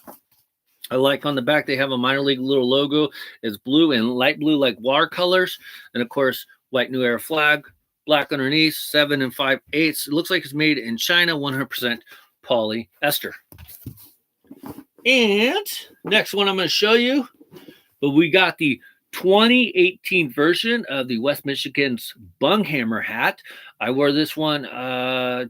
S1: I like on the back, they have a minor league little logo. It's blue and light blue like watercolors. And of course, white New Era flag, black underneath, 7 5/8. It looks like it's made in China, 100% polyester. And next one I'm going to show you, but we got the 2018 version of the West Michigan's Bung Hammer hat. I wore this one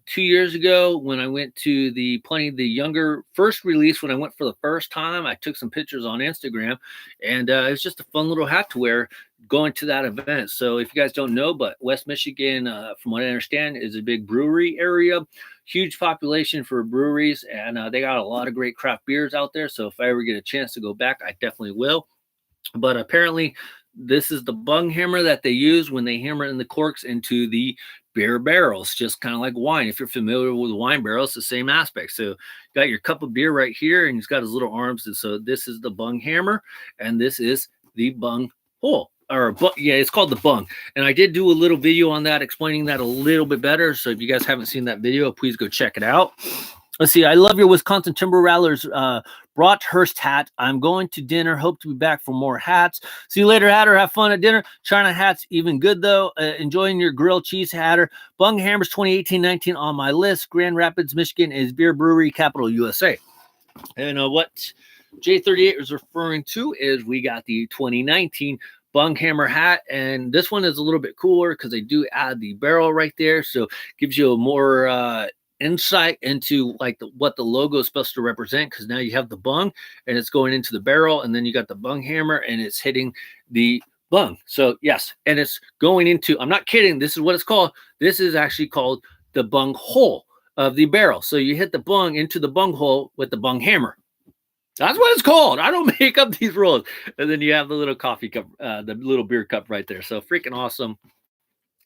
S1: 2 years ago when I went to the younger first release. When I went for the first time, I took some pictures on Instagram, and it was just a fun little hat to wear going to that event. So if you guys don't know, but West Michigan, from what I understand, is a big brewery area, huge population for breweries, and they got a lot of great craft beers out there. So if I ever get a chance to go back, I definitely will. But apparently, this is the bung hammer that they use when they hammer in the corks into the beer barrels, just kind of like wine. If you're familiar with wine barrels, the same aspect. So you got your cup of beer right here, and he's got his little arms. And so this is the bung hammer, and this is the bung hole. Yeah, it's called the bung. And I did do a little video on that, explaining that a little bit better. So if you guys haven't seen that video, please go check it out. Let's see. I love your Wisconsin Timber Rattlers Broadhurst hat. I'm going to dinner. Hope to be back for more hats. See you later, Hatter. Have fun at dinner. China hat's even good, though. Enjoying your grilled cheese, Hatter. Bung Hammers 2018-19 on my list. Grand Rapids, Michigan is beer brewery capital USA. And what J38 is referring to is we got the 2019 Bung Hammer hat, and this one is a little bit cooler because they do add the barrel right there, so gives you a more insight into like what the logo is supposed to represent, because now you have the bung and it's going into the barrel, and then you got the bung hammer and it's hitting the bung. So yes, and it's going into, I'm not kidding, this is what it's called. This is actually called the bung hole of the barrel. So you hit the bung into the bung hole with the bung hammer. That's what it's called. I don't make up these rules. And then you have the little coffee cup, the little beer cup right there. So freaking awesome.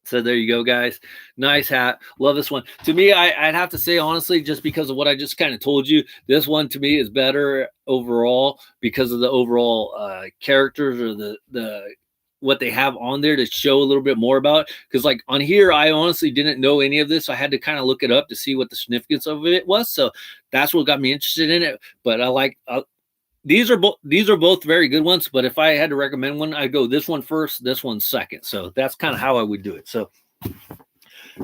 S1: So there you go, guys. Nice hat. Love this one. To me, I'd have to say, honestly, just because of what I just kind of told you, this one to me is better overall because of the overall characters, or the what they have on there to show a little bit more about. Because like on here, I honestly didn't know any of this. I had to kind of look it up to see what the significance of it was. So that's what got me interested in it. But I like these are both very good ones, but if I had to recommend one, I'd go this one first, this one second. So that's kind of how I would do it. So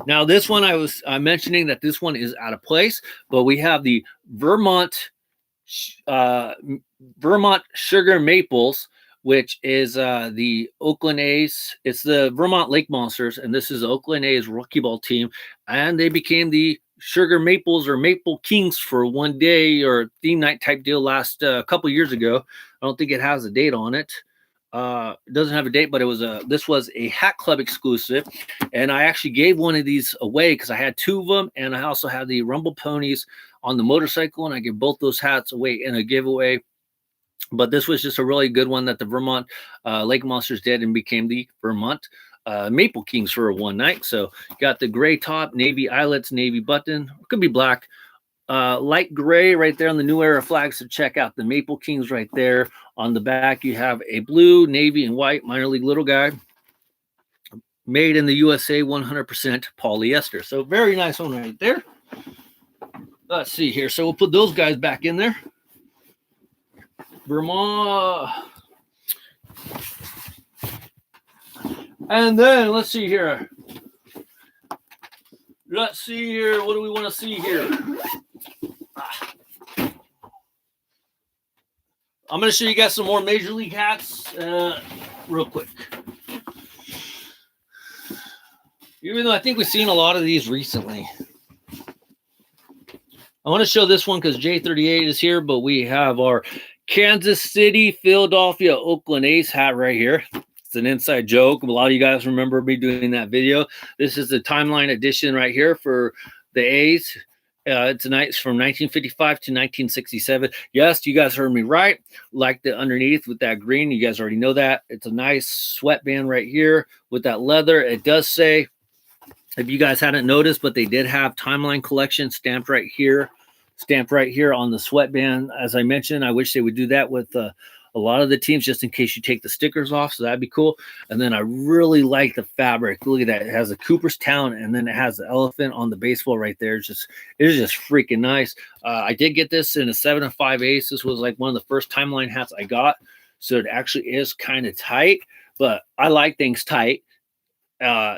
S1: now this one, I was mentioning that this one is out of place, but we have the Vermont Sugar Maples which is the Oakland A's. It's the Vermont Lake Monsters, and this is the Oakland A's rookie ball team. And they became the Sugar Maples or Maple Kings for one day or theme night type deal last couple years ago. I don't think it has a date on it. It doesn't have a date, but this was a Hat Club exclusive, and I actually gave one of these away because I had two of them, and I also had the Rumble Ponies on the motorcycle, and I gave both those hats away in a giveaway. But this was just a really good one that the Vermont Lake Monsters did and became the Vermont Maple Kings for one night. So got the gray top, navy eyelets, navy button, could be black, light gray right there on the New Era flag. So check out the Maple Kings right there. On the back, you have a blue, navy, and white minor league little guy. Made in the USA, 100% polyester. So very nice one right there. Let's see here. So we'll put those guys back in there. Vermont. And then let's see here. Let's see here. What do we want to see here? I'm going to show you guys some more Major League hats real quick. Even though I think we've seen a lot of these recently. I want to show this one because J38 is here, but we have our Kansas City, Philadelphia, Oakland A's hat right here. It's an inside joke. A lot of you guys remember me doing that video. This is the timeline edition right here for the A's. Tonight's from 1955 to 1967. Yes, you guys heard me right. Like the underneath with that green. You guys already know that. It's a nice sweatband right here with that leather. It does say, if you guys hadn't noticed, but they did have Timeline Collection stamped right here on the sweatband. As I mentioned, I wish they would do that with a lot of the teams, just in case you take the stickers off. So that'd be cool. And then I really like the fabric. Look at that. It has a Cooperstown, and then it has the elephant on the baseball right there. It's just freaking nice. I did get this in a 7-5 ace. This was like one of the first Timeline hats I got. So it actually is kind of tight, but I like things tight.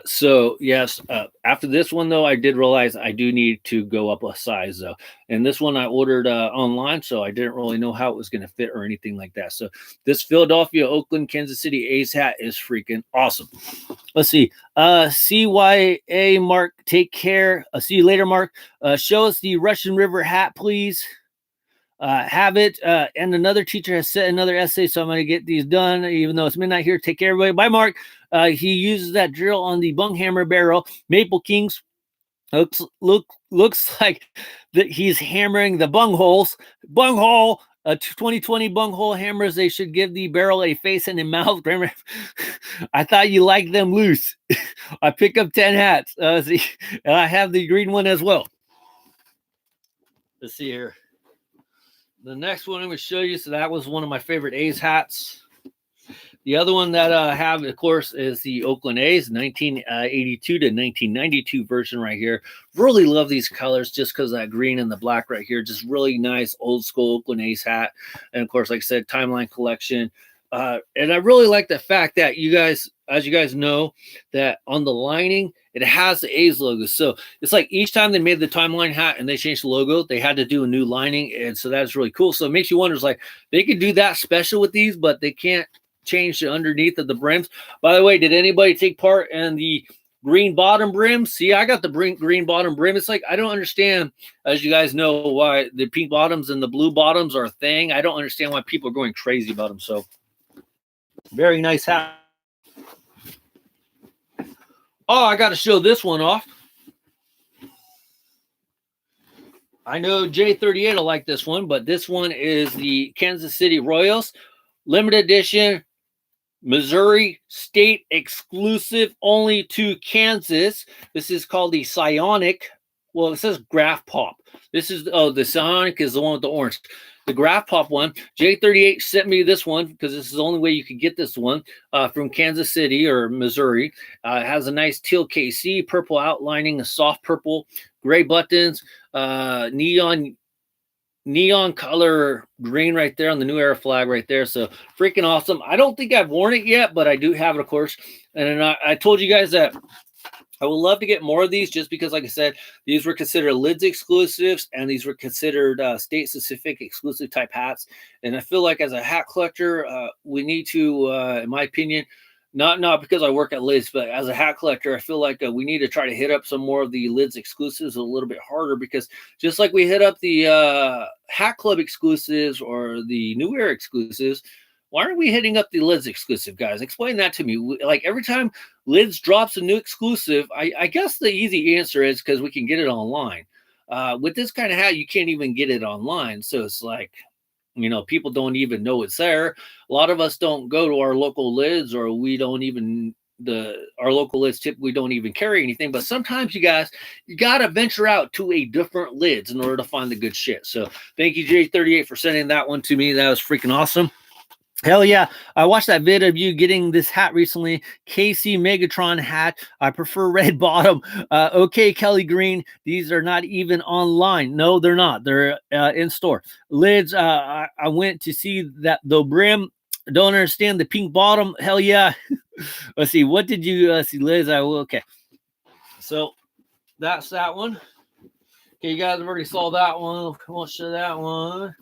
S1: So yes, after this one though, I did realize I do need to go up a size though. And this one I ordered online, so I didn't really know how it was going to fit or anything like that. So this Philadelphia, Oakland, Kansas City A's hat is freaking awesome. Let's see. CYA Mark, take care. See you later, Mark. Show us the Russian River hat, please. Have it. And another teacher has set another essay, so I'm going to get these done, even though it's midnight here. Take care, everybody. Bye, Mark. He uses that drill on the bung hammer barrel. Maple Kings looks like that he's hammering the bung holes. Bung hole. 2020 bung hole hammers. They should give the barrel a face and a mouth. I thought you liked them loose. I pick up 10 hats. See, and I have the green one as well. Let's see here. The next one I'm going to show you, so that was one of my favorite A's hats. The other one that I have, of course, is the Oakland A's 1982 to 1992 version right here. Really love these colors just because of that green and the black right here. Just really nice old school Oakland A's hat. And, of course, like I said, Timeline Collection. And I really like the fact that you guys, as you guys know, that on the lining, it has the A's logo. So it's like each time they made the Timeline hat and they changed the logo, they had to do a new lining. And so that's really cool. So it makes you wonder, it's like they could do that special with these, but they can't change the underneath of the brims. By the way, did anybody take part in the green bottom brim? See, I got the green bottom brim. It's like, I don't understand, as you guys know, why the pink bottoms and the blue bottoms are a thing. I don't understand why people are going crazy about them. So very nice hat. Oh, I got to show this one off. I know J38 will like this one, but this one is the Kansas City Royals limited edition, Missouri state exclusive, only to Kansas. This is called the Psionic. Well, it says Graph Pop. This is, the Psionic is the one with the orange. The Graph Pop one, J38 sent me this one because this is the only way you could get this one from Kansas City or Missouri. It has a nice teal KC, purple outlining, a soft purple, gray buttons, neon color green right there on the New Era flag right there. So freaking awesome. I don't think I've worn it yet, but I do have it, of course. And I told you guys that I would love to get more of these just because, like I said, these were considered lids exclusives and these were considered state-specific exclusive type hats. And I feel like as a hat collector, we need to, in my opinion, not because I work at lids, but as a hat collector, I feel like we need to try to hit up some more of the lids exclusives a little bit harder, because just like we hit up the hat club exclusives or the New Era exclusives, why aren't we hitting up the lids exclusive, guys? Explain that to me. Like every time lids drops a new exclusive, I guess the easy answer is because we can get it online. With this kind of hat, you can't even get it online. So it's like, people don't even know it's there. A lot of us don't go to our local lids, or we don't even our local lids typically don't even carry anything. But sometimes you gotta venture out to a different lids in order to find the good shit. So thank you, J38, for sending that one to me. That was freaking awesome. Hell yeah. I watched that vid of you getting this hat recently. KC Megatron hat. I prefer red bottom. Okay, Kelly Green. These are not even online. No, they're not. They're in store. Lids. I went to see that the brim. Don't understand the pink bottom. Hell yeah. Let's see. What did you see, Liz? Okay. So that's that one. Okay, you guys have already saw that one. I won't show that one.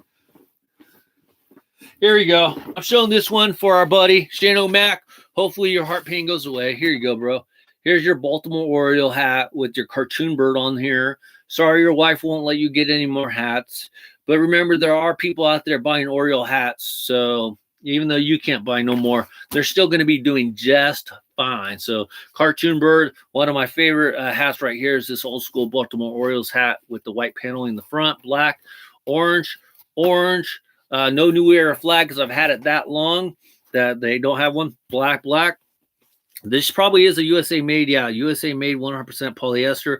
S1: Here we go. I'm showing this one for our buddy Shane O'Mac. Hopefully your heart pain goes away. Here you go, bro. Here's your Baltimore Oriole hat with your cartoon bird on here. Sorry your wife won't let you get any more hats. But remember, there are people out there buying Oriole hats. So even though you can't buy no more, they're still going to be doing just fine. So cartoon bird, one of my favorite hats right here is this old school Baltimore Orioles hat with the white paneling in the front, black, orange. No New Era flag because I've had it that long that they don't have one. Black. This probably is a USA made. Yeah, USA made 100% polyester,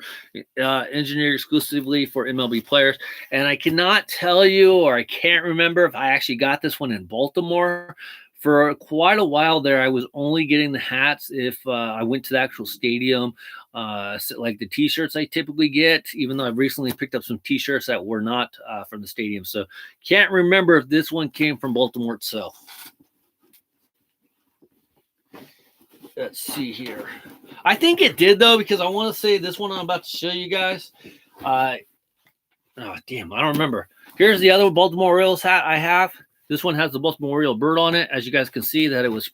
S1: engineered exclusively for MLB players. And I cannot tell you, or I can't remember if I actually got this one in Baltimore. For quite a while there, I was only getting the hats if I went to the actual stadium, like the T-shirts I typically get, even though I've recently picked up some T-shirts that were not from the stadium. So can't remember if this one came from Baltimore itself. Let's see here. I think it did, though, because I want to say this one I'm about to show you guys. Oh, damn, I don't remember. Here's the other Baltimore Orioles hat I have. This one has the Baltimore Oriole bird on it. As you guys can see, that it was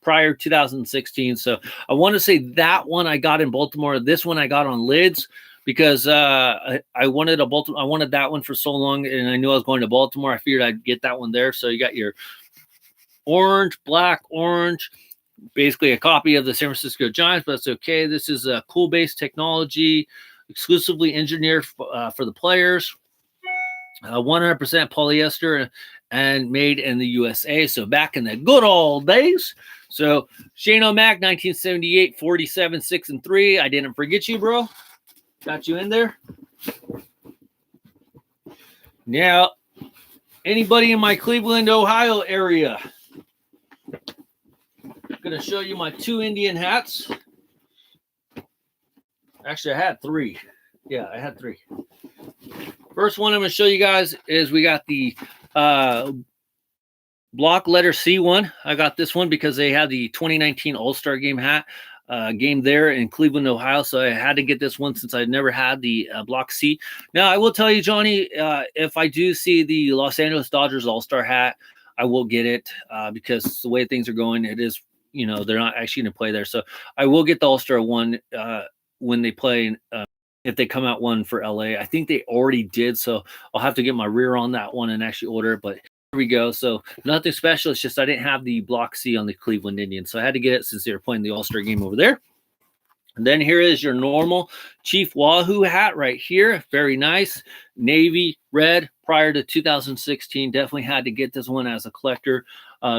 S1: prior 2016. So I want to say that one I got in Baltimore. This one I got on lids because I wanted I wanted that one for so long, and I knew I was going to Baltimore. I figured I'd get that one there. So you got your orange, black, orange, basically a copy of the San Francisco Giants, but it's okay. This is a cool base technology, exclusively engineered for the players. 100% polyester and made in the USA. So back in the good old days. So Shane O'Mac, 1978, 47, 6 and 3. I didn't forget you, bro. Got you in there. Now, anybody in my Cleveland, Ohio area? I'm going to show you my 2 Indian hats. Actually, I had 3. Yeah, I had 3. First one I'm going to show you guys is we got the block letter C one. I got this one because they had the 2019 All-Star Game hat game there in Cleveland, Ohio. So I had to get this one since I'd never had the block C. Now, I will tell you, Johnny, if I do see the Los Angeles Dodgers All-Star hat, I will get it because the way things are going, it is, they're not actually going to play there. So I will get the All-Star one when they play if they come out one for LA. I think they already did, so I'll have to get my rear on that one and actually order it. But here we go. So nothing special. It's just I didn't have the block C on the Cleveland Indians, so I had to get it since they were playing the All-Star game over there. And then here is your normal Chief Wahoo hat right here. Very nice. Navy red prior to 2016. Definitely had to get this one as a collector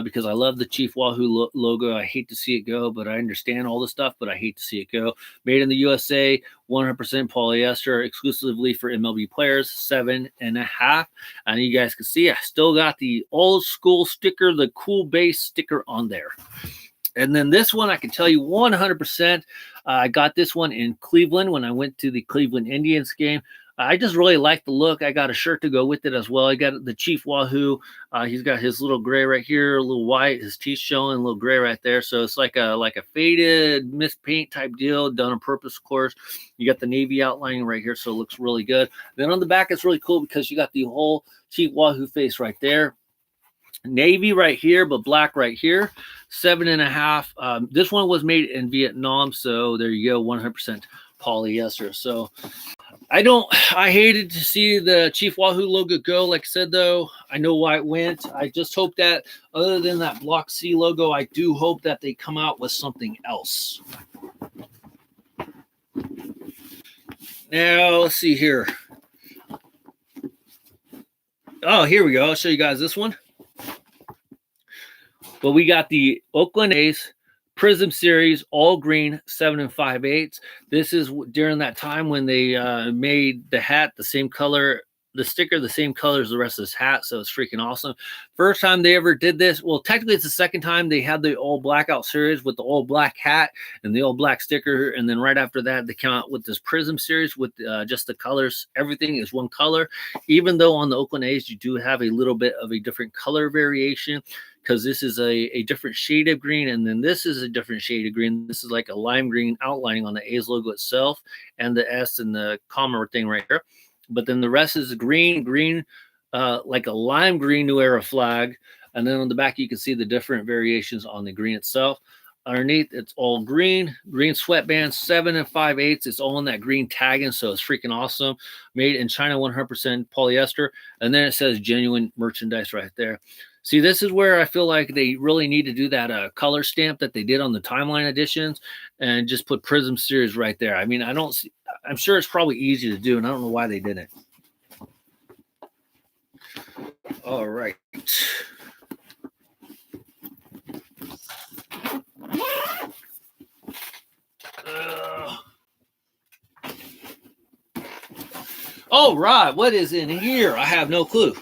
S1: because I love the Chief Wahoo logo. I hate to see it go, but I understand all the stuff, but I hate to see it go. Made in the USA, 100% polyester, exclusively for MLB players, 7.5. And you guys can see I still got the old school sticker, the cool base sticker on there. And then this one, I can tell you 100%. I got this one in Cleveland when I went to the Cleveland Indians game. I just really like the look. I got a shirt to go with it as well. I got the Chief Wahoo. He's got his little gray right here, a little white, his teeth showing, a little gray right there. So it's like a faded mist paint type deal, done on purpose, of course. You got the navy outlining right here, so it looks really good. Then on the back, it's really cool because you got the whole Chief Wahoo face right there. Navy right here, but black right here. 7.5. This one was made in Vietnam, so there you go, 100% polyester. So I hated to see the Chief Wahoo logo go. Like I said, though, I know why it went. I just hope that other than that Block C logo, I do hope that they come out with something else. Now, let's see here. Oh, here we go. I'll show you guys this one. But we got the Oakland A's Prism Series, all green, 7 5/8. This is during that time when they made the hat the same color, the sticker the same color as the rest of this hat. So it's freaking awesome. First time they ever did this. Well, technically it's the second time they had the all blackout series with the all black hat and the all black sticker. And then right after that, they came out with this Prism Series with just the colors. Everything is one color. Even though on the Oakland A's, you do have a little bit of a different color variation, because this is a different shade of green, and then this is a different shade of green. This is like a lime green outlining on the A's logo itself, and the S and the comma thing right here. But then the rest is green, like a lime green New Era flag. And then on the back, you can see the different variations on the green itself. Underneath, it's all green sweatband, 7 5/8. It's all in that green tagging, so it's freaking awesome. Made in China, 100% polyester. And then it says genuine merchandise right there. See, this is where I feel like they really need to do that color stamp that they did on the timeline editions and just put Prism Series right there. I mean, I'm sure it's probably easy to do, and I don't know why they didn't. All right. All right, what is in here? I have no clue.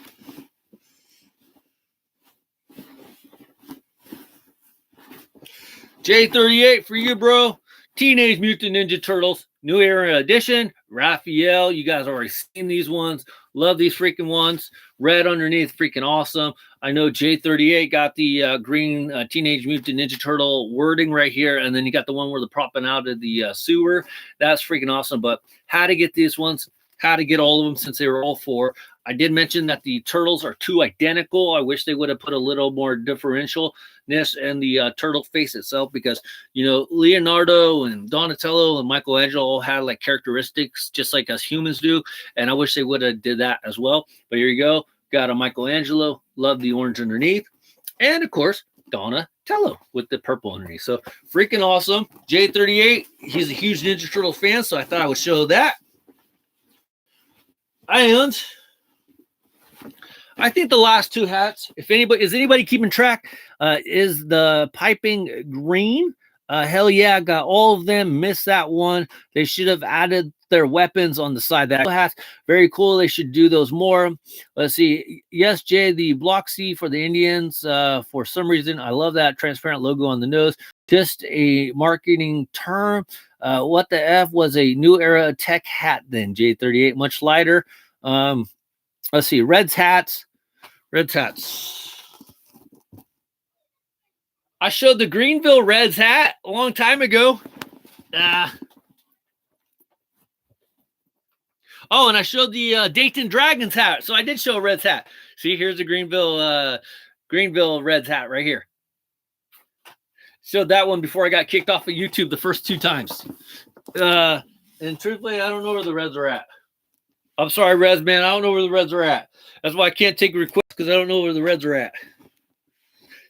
S1: J38 for you, bro. Teenage Mutant Ninja Turtles, New Era Edition. Raphael, you guys already seen these ones. Love these freaking ones. Red underneath, freaking awesome. I know J38 got the green Teenage Mutant Ninja Turtle wording right here, and then you got the one where they're popping out of the sewer. That's freaking awesome. But how to get these ones, how to get all of them since they were all 4. I did mention that the turtles are too identical. I wish they would have put a little more differentialness in the turtle face itself, because, you know, Leonardo and Donatello and Michelangelo all had like characteristics just like us humans do. And I wish they would have did that as well. But here you go. Got a Michelangelo. Love the orange underneath. And of course, Donatello with the purple underneath. So freaking awesome. J38, he's a huge Ninja Turtle fan, so I thought I would show that. And I think the last 2 hats, if anybody is keeping track, is the piping green. Hell yeah, got all of them. Missed that one. They should have added their weapons on the side. That hats, very cool. They should do those more. Let's see. Yes, Jay, the Block C for the Indians. For some reason, I love that transparent logo on the nose. Just a marketing term. What the F was a New Era tech hat then, J38, much lighter. Let's see, Reds hats. I showed the Greenville Reds hat a long time ago. Oh, and I showed the Dayton Dragons hat. So I did show a Reds hat. See, here's the Greenville Reds hat right here. Showed that one before I got kicked off of YouTube the first 2 times. And truthfully, I don't know where the Reds are at. I'm sorry, Reds, man. I don't know where the Reds are at. That's why I can't take requests, because I don't know where the Reds are at.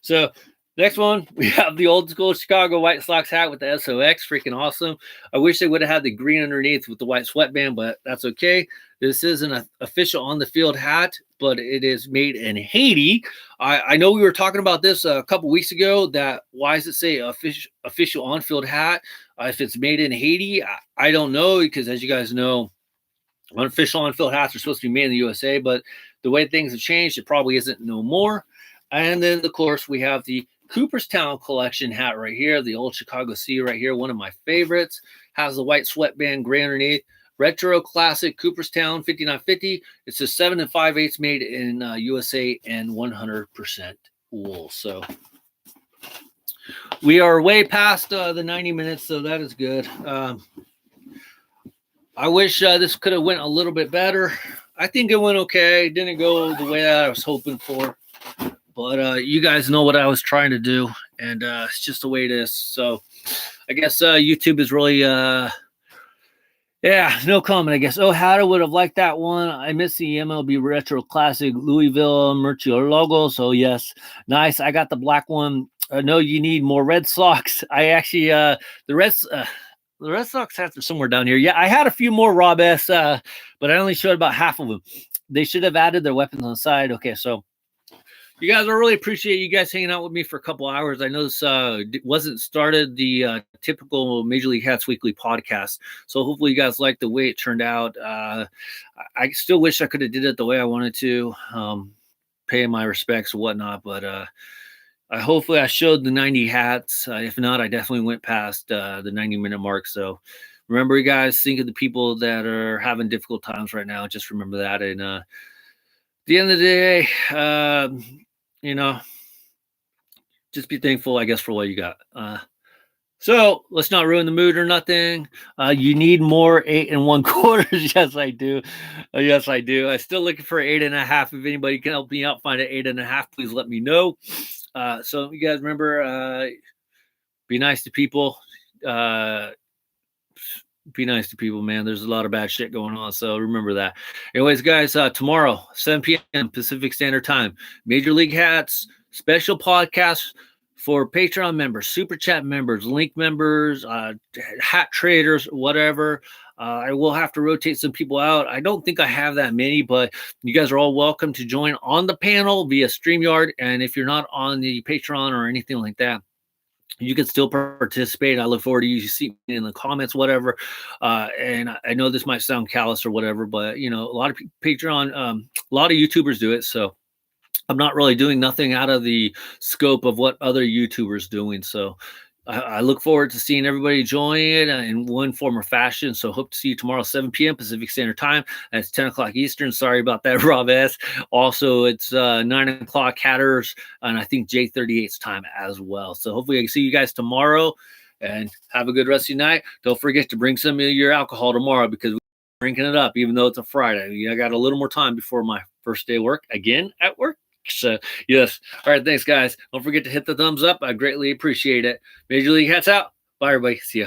S1: So next one, we have the old school Chicago White Sox hat with the SOX. Freaking awesome. I wish they would have had the green underneath with the white sweatband, but that's okay. This isn't an official on-the-field hat, but it is made in Haiti. I know we were talking about this a couple weeks ago, that why does it say official on-field hat if it's made in Haiti? I don't know, because as you guys know, unofficial on-field hats are supposed to be made in the USA, but the way things have changed, it probably isn't no more. And then, of course, we have the Cooperstown collection hat right here, the old Chicago C right here, one of my favorites. Has the white sweatband, gray underneath. Retro Classic Cooperstown 5950. It's a 7 5/8 made in USA and 100% wool. So we are way past the 90 minutes, so that is good. I wish this could have went a little bit better. I think it went okay. It didn't go the way I was hoping for. But you guys know what I was trying to do, and it's just the way it is. So I guess YouTube is really, yeah, no comment, I guess. Oh, Hatter would have liked that one. I miss the MLB Retro Classic Louisville Murcielago. So, yes, nice. I got the black one. No, you need more Red Sox. I actually, the Red Sox have somewhere down here. Yeah, I had a few more Rob S, but I only showed about half of them. They should have added their weapons on the side. Okay, so you guys, I really appreciate you guys hanging out with me for a couple hours. I know this wasn't started the typical Major League Hats Weekly podcast, so hopefully you guys like the way it turned out. I still wish I could have did it the way I wanted to, pay my respects and whatnot, but hopefully I showed the 90 hats. If not, I definitely went past the 90-minute mark. So remember, you guys, think of the people that are having difficult times right now. Just remember that. And at the end of the day, just be thankful, I guess, for what you got. So let's not ruin the mood or nothing. You need more 8 1/4. Yes, I do. Yes, I do. I'm still looking for 8 1/2. If anybody can help me out, find an 8 1/2, please let me know. So you guys remember, be nice to people. Be nice to people, man. There's a lot of bad shit going on, so remember that. Anyways, guys, tomorrow, 7 p.m. Pacific Standard Time, Major League Hats special podcast for Patreon members, Super Chat members, Link members, hat traders, whatever. I will have to rotate some people out. I don't think I have that many, but you guys are all welcome to join on the panel via StreamYard. And if you're not on the Patreon or anything like that, you can still participate. I look forward to you see in the comments, whatever. And I know this might sound callous or whatever, but a lot of Patreon, a lot of YouTubers do it. So I'm not really doing nothing out of the scope of what other YouTubers doing. So I look forward to seeing everybody join it in one form or fashion. So hope to see you tomorrow, 7 p.m. Pacific Standard Time. And it's 10 o'clock Eastern. Sorry about that, Rob S. Also, it's 9 o'clock Hatters, and I think J38's time as well. So hopefully I can see you guys tomorrow, and have a good rest of your night. Don't forget to bring some of your alcohol tomorrow, because we're drinking it up, even though it's a Friday. I got a little more time before my first day of work, again at work. So, yes. All right. Thanks, guys. Don't forget to hit the thumbs up. I greatly appreciate it. Major League Hats out. Bye, everybody. See ya.